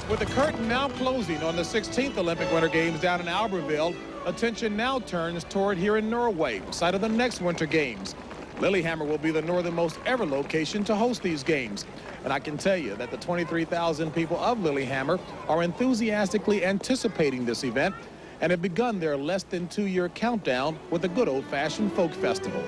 With the curtain now closing on the 16th Olympic Winter Games down in Albertville, attention now turns toward here in Norway, site of the next Winter Games. Lilyhammer will be the northernmost ever location to host these games. And I can tell you that the 23,000 people of Lilyhammer are enthusiastically anticipating this event and have begun their less than 2-year countdown with a good old-fashioned folk festival.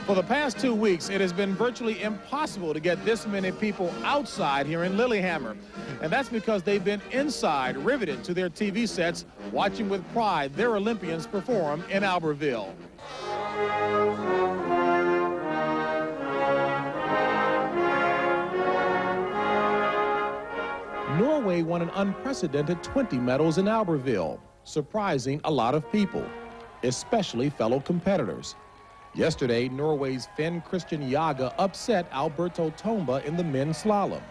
For the past 2 weeks, it has been virtually impossible to get this many people outside here in Lilyhammer. And that's because they've been inside, riveted to their TV sets, watching with pride their Olympians perform in Albertville. Norway won an unprecedented 20 medals in Albertville, surprising a lot of people, especially fellow competitors. Yesterday, Norway's Finn Christian Jaga upset Alberto Tomba in the men's slalom.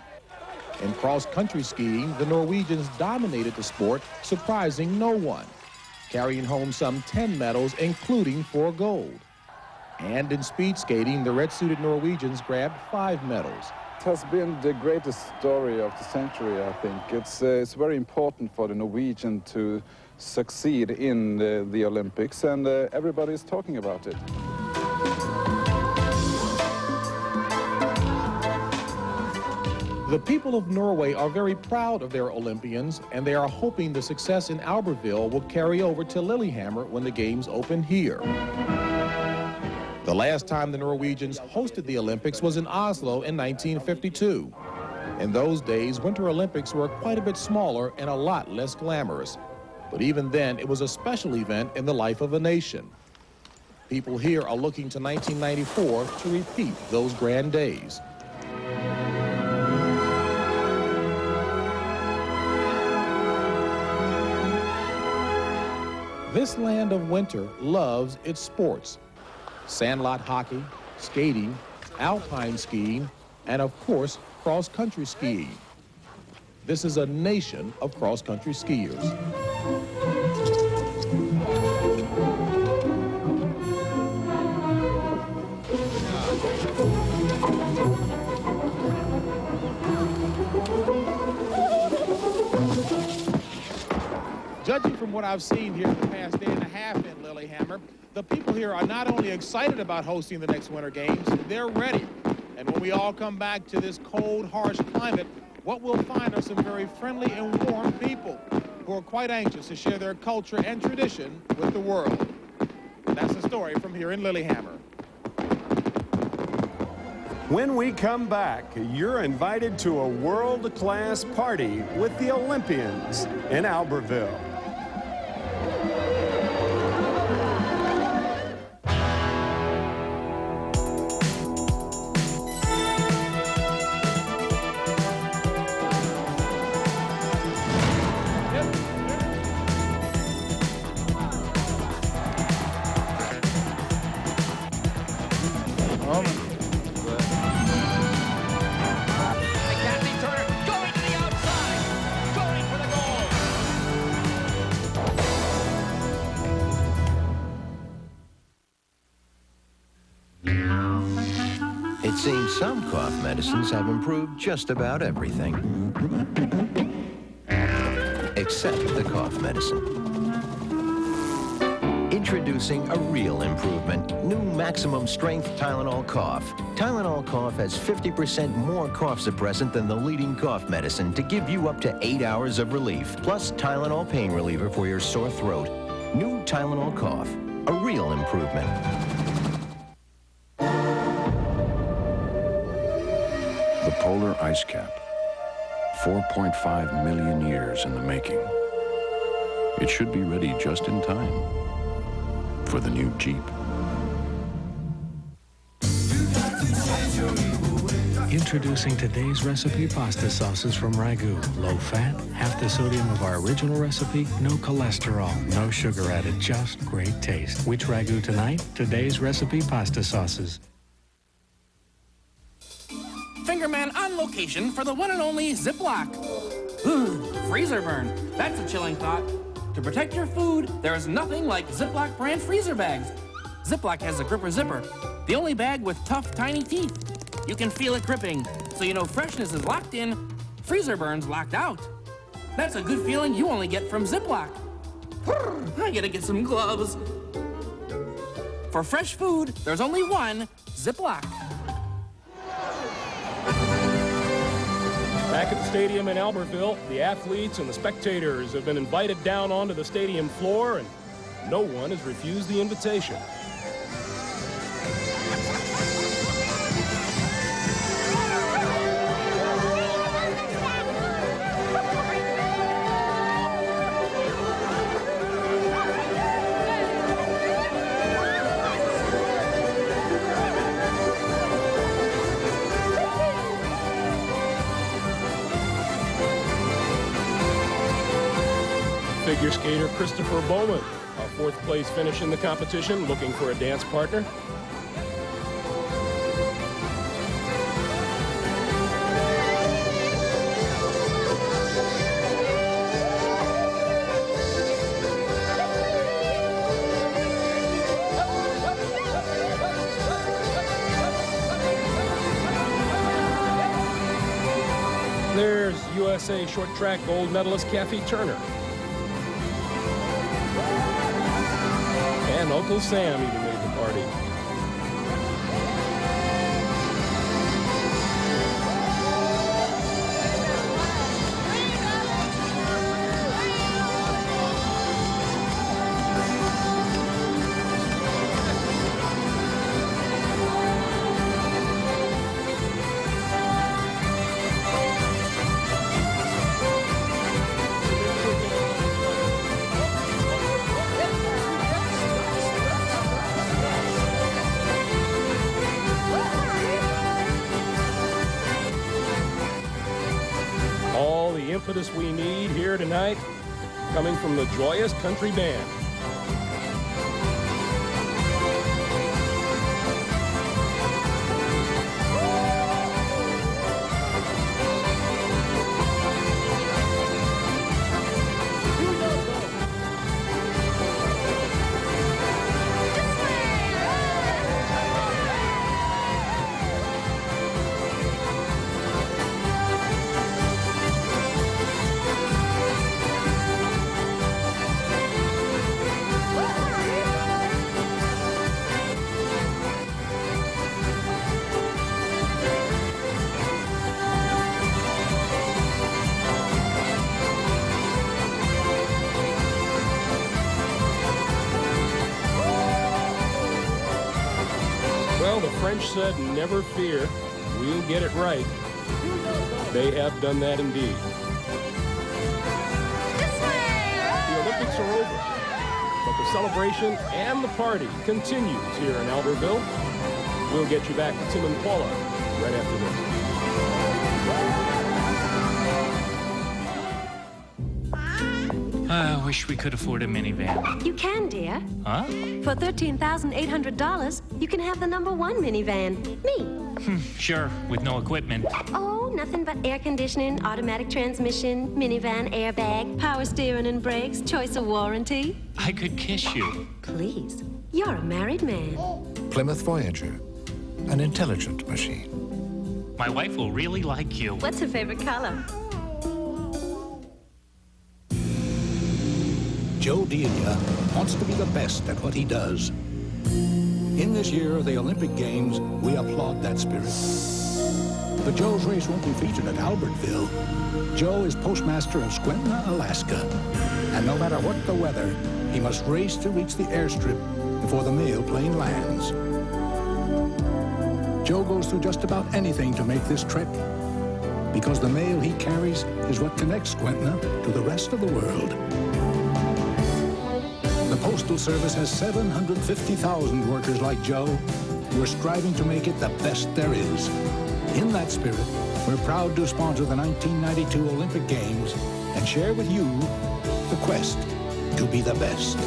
In cross-country skiing, the Norwegians dominated the sport, surprising no one, carrying home some 10 medals, including 4 gold. And in speed skating, the red-suited Norwegians grabbed 5 medals. It has been the greatest story of the century, I think. It's very important for the Norwegian to succeed in the Olympics, and everybody is talking about it. The people of Norway are very proud of their Olympians, and they are hoping the success in Albertville will carry over to Lilyhammer when the Games open here. The last time the Norwegians hosted the Olympics was in Oslo in 1952. In those days, Winter Olympics were quite a bit smaller and a lot less glamorous. But even then, it was a special event in the life of a nation. People here are looking to 1994 to repeat those grand days. This land of winter loves its sports. Sandlot hockey, skating, alpine skiing, and of course, cross-country skiing. This is a nation of cross-country skiers. Judging from what I've seen here the past day and a half in Lilyhammer, the people here are not only excited about hosting the next Winter Games, they're ready. And when we all come back to this cold, harsh climate, what we'll find are some very friendly and warm people who are quite anxious to share their culture and tradition with the world. That's the story from here in Lilyhammer. When we come back, you're invited to a world-class party with the Olympians in Albertville. It seems some cough medicines have improved just about everything. Except the cough medicine. Introducing a real improvement. New maximum strength Tylenol Cough. Tylenol Cough has 50% more cough suppressant than the leading cough medicine to give you up to 8 hours of relief. Plus Tylenol pain reliever for your sore throat. New Tylenol Cough. A real improvement. The polar ice cap, 4.5 million years in the making. It should be ready just in time for the new Jeep. In Introducing today's recipe pasta sauces from Ragu. Low fat, half the sodium of our original recipe, no cholesterol, no sugar added, just great taste. Which Ragu tonight? Today's recipe pasta sauces. Fingerman on location for the one and only Ziploc. Ooh, freezer burn. That's a chilling thought. To protect your food, there is nothing like Ziploc brand freezer bags. Ziploc has a gripper zipper, the only bag with tough, tiny teeth. You can feel it gripping, so you know freshness is locked in, freezer burns locked out. That's a good feeling you only get from Ziploc. I gotta get some gloves. For fresh food, there's only one Ziploc. Back at the stadium in Albertville, the athletes and the spectators have been invited down onto the stadium floor, and no one has refused the invitation. Figure skater Christopher Bowman, a fourth place finish in the competition, looking for a dance partner. There's USA short track gold medalist Kathy Turner. And Uncle Sam even made the party. Impetus we need here tonight, coming from the Joyous Country Band. Well, the French said, never fear, we'll get it right. They have done that indeed. The Olympics are over, but the celebration and the party continues here in Albertville. We'll get you back to Tim and Paula right after this. I wish we could afford a minivan. You can, dear. Huh? For $13,800, you can have the #1 minivan. Me. Sure, with no equipment. Oh, nothing but air conditioning, automatic transmission, minivan airbag, power steering and brakes, choice of warranty. I could kiss you. Please. You're a married man. Plymouth Voyager, an intelligent machine. My wife will really like you. What's her favorite color? Joe Delia wants to be the best at what he does. In this year of the Olympic Games, we applaud that spirit. But Joe's race won't be featured at Albertville. Joe is postmaster of Skwentna, Alaska. And no matter what the weather, he must race to reach the airstrip before the mail plane lands. Joe goes through just about anything to make this trek, because the mail he carries is what connects Skwentna to the rest of the world. The Postal Service has 750,000 workers like Joe who are striving to make it the best there is. In that spirit, we're proud to sponsor the 1992 Olympic Games and share with you the quest to be the best.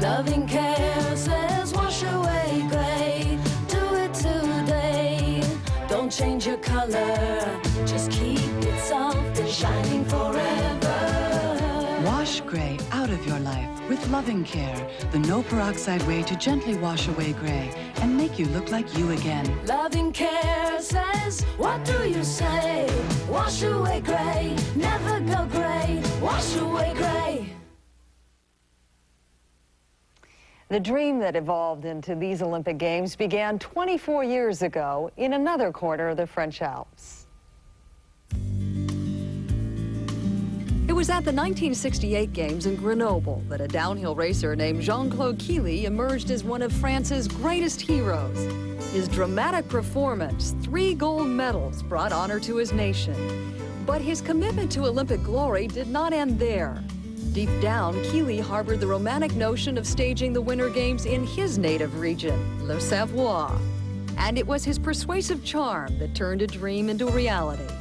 Loving care says wash away gray. Do it today. Don't change your color. Just keep it soft and shining forever. Wash gray out of your life with Loving Care, the no peroxide way to gently wash away gray and make you look like you again. Loving care says, what do you say? Wash away gray. Never go gray. Wash away gray. The dream that evolved into these Olympic Games began 24 years ago in another corner of the French Alps. It was at the 1968 Games in Grenoble that a downhill racer named Jean-Claude Killy emerged as one of France's greatest heroes. His dramatic performance, 3 gold medals, brought honor to his nation. But his commitment to Olympic glory did not end there. Deep down, Killy harbored the romantic notion of staging the Winter Games in his native region, Le Savoie. And it was his persuasive charm that turned a dream into a reality.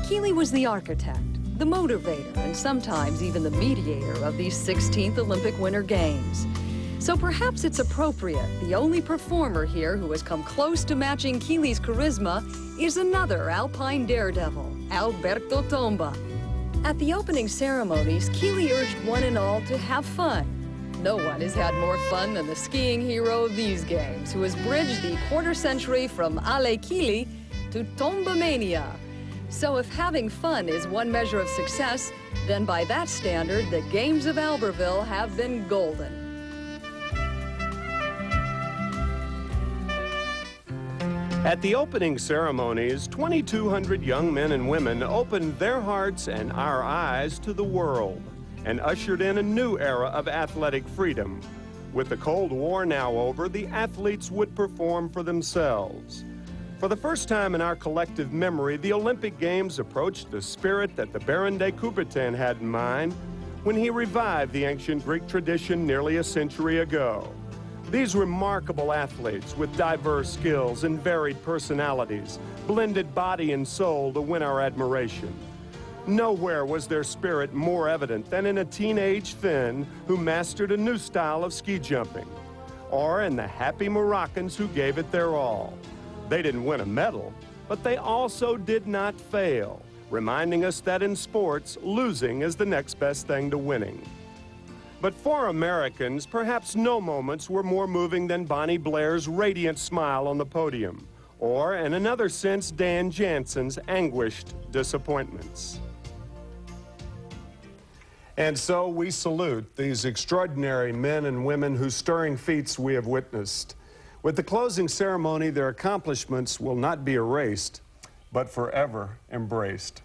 Killy was the architect, the motivator, and sometimes even the mediator of these 16th Olympic Winter Games. So perhaps it's appropriate the only performer here who has come close to matching Killy's charisma is another alpine daredevil, Alberto Tomba. At the opening ceremonies, Killy urged one and all to have fun. No one has had more fun than the skiing hero of these games, who has bridged the quarter century from Ale Killy to Tomba Mania. So if having fun is one measure of success, then by that standard, the Games of Albertville have been golden. At the opening ceremonies, 2,200 young men and women opened their hearts and our eyes to the world and ushered in a new era of athletic freedom. With the Cold War now over, the athletes would perform for themselves. For the first time in our collective memory, the Olympic Games approached the spirit that the Baron de Coubertin had in mind when he revived the ancient Greek tradition nearly a century ago. These remarkable athletes with diverse skills and varied personalities blended body and soul to win our admiration. Nowhere was their spirit more evident than in a teenage Finn who mastered a new style of ski jumping, or in the happy Moroccans who gave it their all. They didn't win a medal, but they also did not fail, reminding us that in sports, losing is the next best thing to winning. But for Americans, perhaps no moments were more moving than Bonnie Blair's radiant smile on the podium, or, in another sense, Dan Jansen's anguished disappointments. And so we salute these extraordinary men and women whose stirring feats we have witnessed. With the closing ceremony, their accomplishments will not be erased, but forever embraced.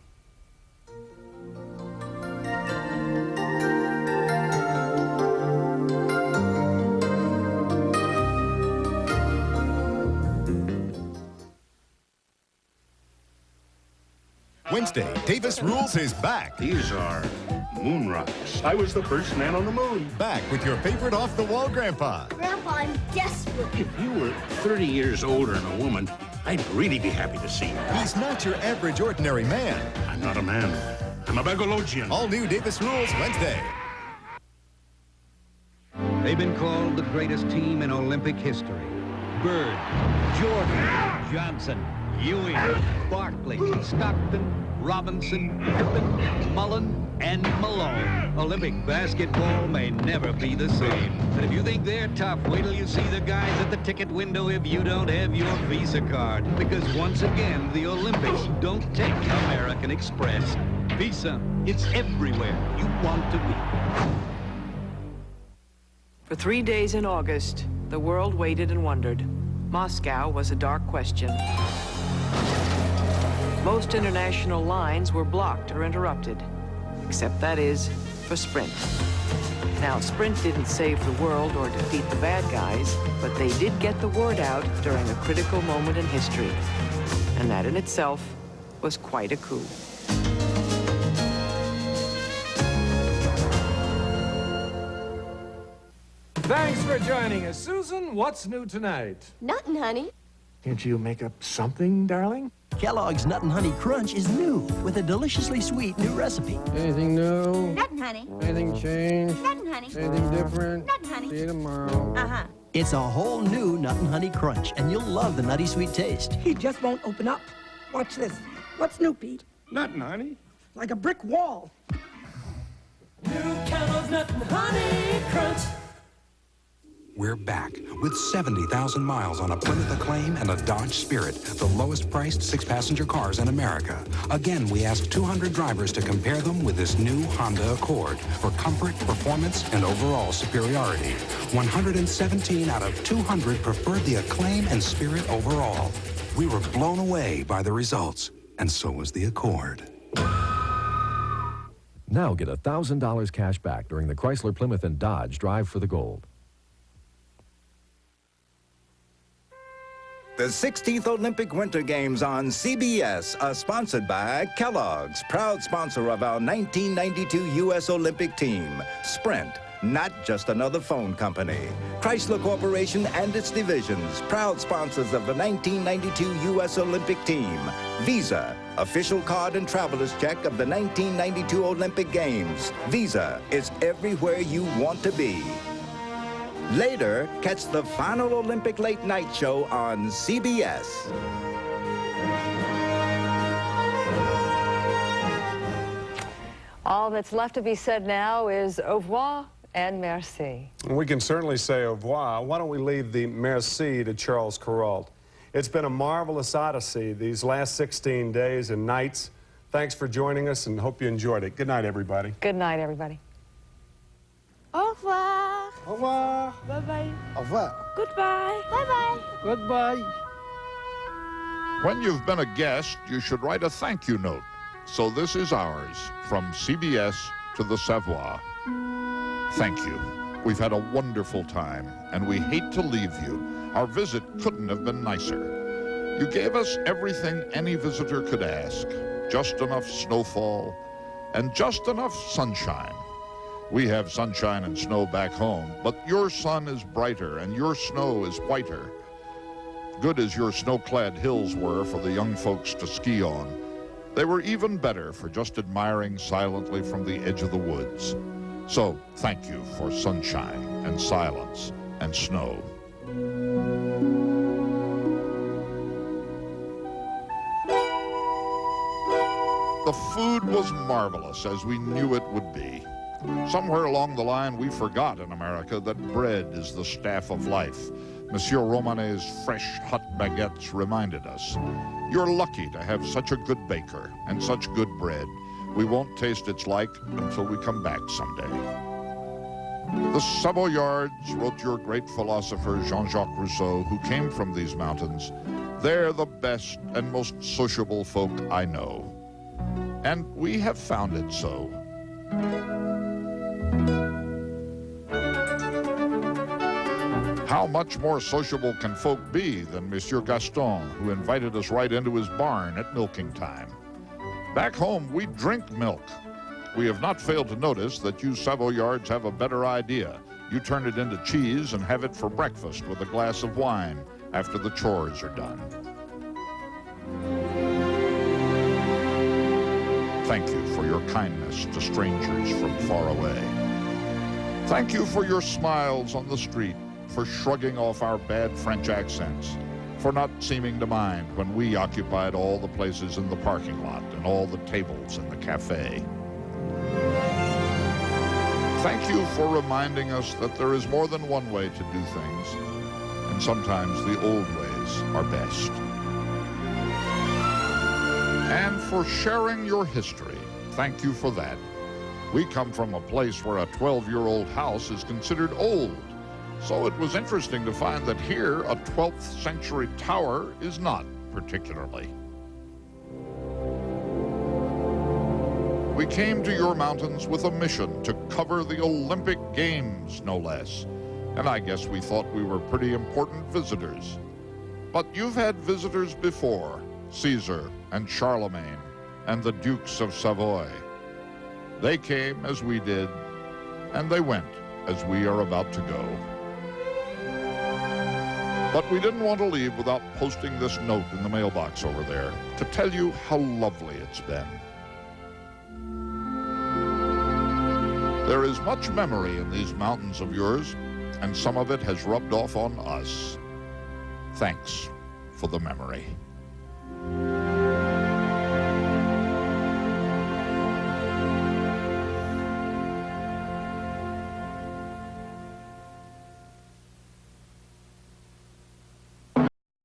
Wednesday, Davis Rules is back. These are moon rocks. I was the first man on the moon. Back with your favorite off-the-wall grandpa. Grandpa, I'm desperate. If you were 30 years older and a woman, I'd really be happy to see you. He's not your average ordinary man. I'm not a man. I'm a Bagologian. All new Davis Rules Wednesday. They've been called the greatest team in Olympic history. Bird, Jordan, Johnson, Ewing, Barkley, Stockton, Robinson, Pippen, Mullen, and Malone. Olympic basketball may never be the same. But if you think they're tough, wait till you see the guys at the ticket window if you don't have your Visa card. Because once again, the Olympics don't take American Express. Visa, it's everywhere you want to be. For 3 days in August, the world waited and wondered. Moscow was a dark question. Most international lines were blocked or interrupted, except that is, for Sprint. Now, Sprint didn't save the world or defeat the bad guys, but they did get the word out during a critical moment in history. And that in itself was quite a coup. Thanks for joining us. Susan, what's new tonight? Nothing, honey. Can't you make up something, darling? Kellogg's Nut and Honey Crunch is new with a deliciously sweet new recipe. Anything new? Nothing, honey. Anything changed? Nothing, honey. Anything different? Nothing, honey. See you tomorrow. Uh-huh. It's a whole new Nut and Honey Crunch, and you'll love the nutty sweet taste. He just won't open up. Watch this. What's new, Pete? Nothing, honey. Like a brick wall. New Kellogg's Nut and Honey Crunch. We're back with 70,000 miles on a Plymouth Acclaim and a Dodge Spirit, the lowest priced 6-passenger cars in America. Again, we asked 200 drivers to compare them with this new Honda Accord for comfort, performance, and overall superiority. 117 out of 200 preferred the Acclaim and Spirit overall. We were blown away by the results, and so was the Accord. Now get $1,000 cash back during the Chrysler, Plymouth, and Dodge Drive for the Gold. The 16th Olympic Winter Games on CBS are sponsored by Kellogg's, proud sponsor of our 1992 U.S. Olympic team. Sprint, not just another phone company. Chrysler Corporation and its divisions, proud sponsors of the 1992 U.S. Olympic team. Visa, official card and traveler's check of the 1992 Olympic Games. Visa is everywhere you want to be. Later, catch the final Olympic late night show on CBS. All that's left to be said now is au revoir and merci. We can certainly say au revoir. Why don't we leave the merci to Charles Kuralt? It's been a marvelous odyssey these last 16 days and nights. Thanks for joining us and hope you enjoyed it. Good night, everybody. Good night, everybody. Au revoir. Au revoir. Bye-bye. Au revoir. Goodbye. Bye-bye. Goodbye. When you've been a guest, you should write a thank you note. So this is ours, from CBS to the Savoy. Thank you. We've had a wonderful time, and we hate to leave you. Our visit couldn't have been nicer. You gave us everything any visitor could ask. Just enough snowfall and just enough sunshine. We have sunshine and snow back home, but your sun is brighter and your snow is whiter. Good as your snow-clad hills were for the young folks to ski on, they were even better for just admiring silently from the edge of the woods. So, thank you for sunshine and silence and snow. The food was marvelous, as we knew it would be. Somewhere along the line, we forgot in America that bread is the staff of life. Monsieur Romanet's fresh, hot baguettes reminded us. You're lucky to have such a good baker and such good bread. We won't taste its like until we come back someday. The Savoyards, wrote your great philosopher Jean-Jacques Rousseau, who came from these mountains. They're the best and most sociable folk I know. And we have found it so. How much more sociable can folk be than Monsieur Gaston, who invited us right into his barn at milking time? Back home, we drink milk. We have not failed to notice that you Savoyards have a better idea. You turn it into cheese and have it for breakfast with a glass of wine after the chores are done. Thank you for your kindness to strangers from far away. Thank you for your smiles on the street, for shrugging off our bad French accents, for not seeming to mind when we occupied all the places in the parking lot and all the tables in the cafe. Thank you for reminding us that there is more than one way to do things, and sometimes the old ways are best. And for sharing your history, thank you for that. We come from a place where a 12-year-old house is considered old. So it was interesting to find that here, a 12th century tower is not particularly. We came to your mountains with a mission to cover the Olympic Games, no less. And I guess we thought we were pretty important visitors. But you've had visitors before, Caesar and Charlemagne and the Dukes of Savoy. They came as we did, and they went as we are about to go. But we didn't want to leave without posting this note in the mailbox over there to tell you how lovely it's been. There is much memory in these mountains of yours, and some of it has rubbed off on us. Thanks for the memory.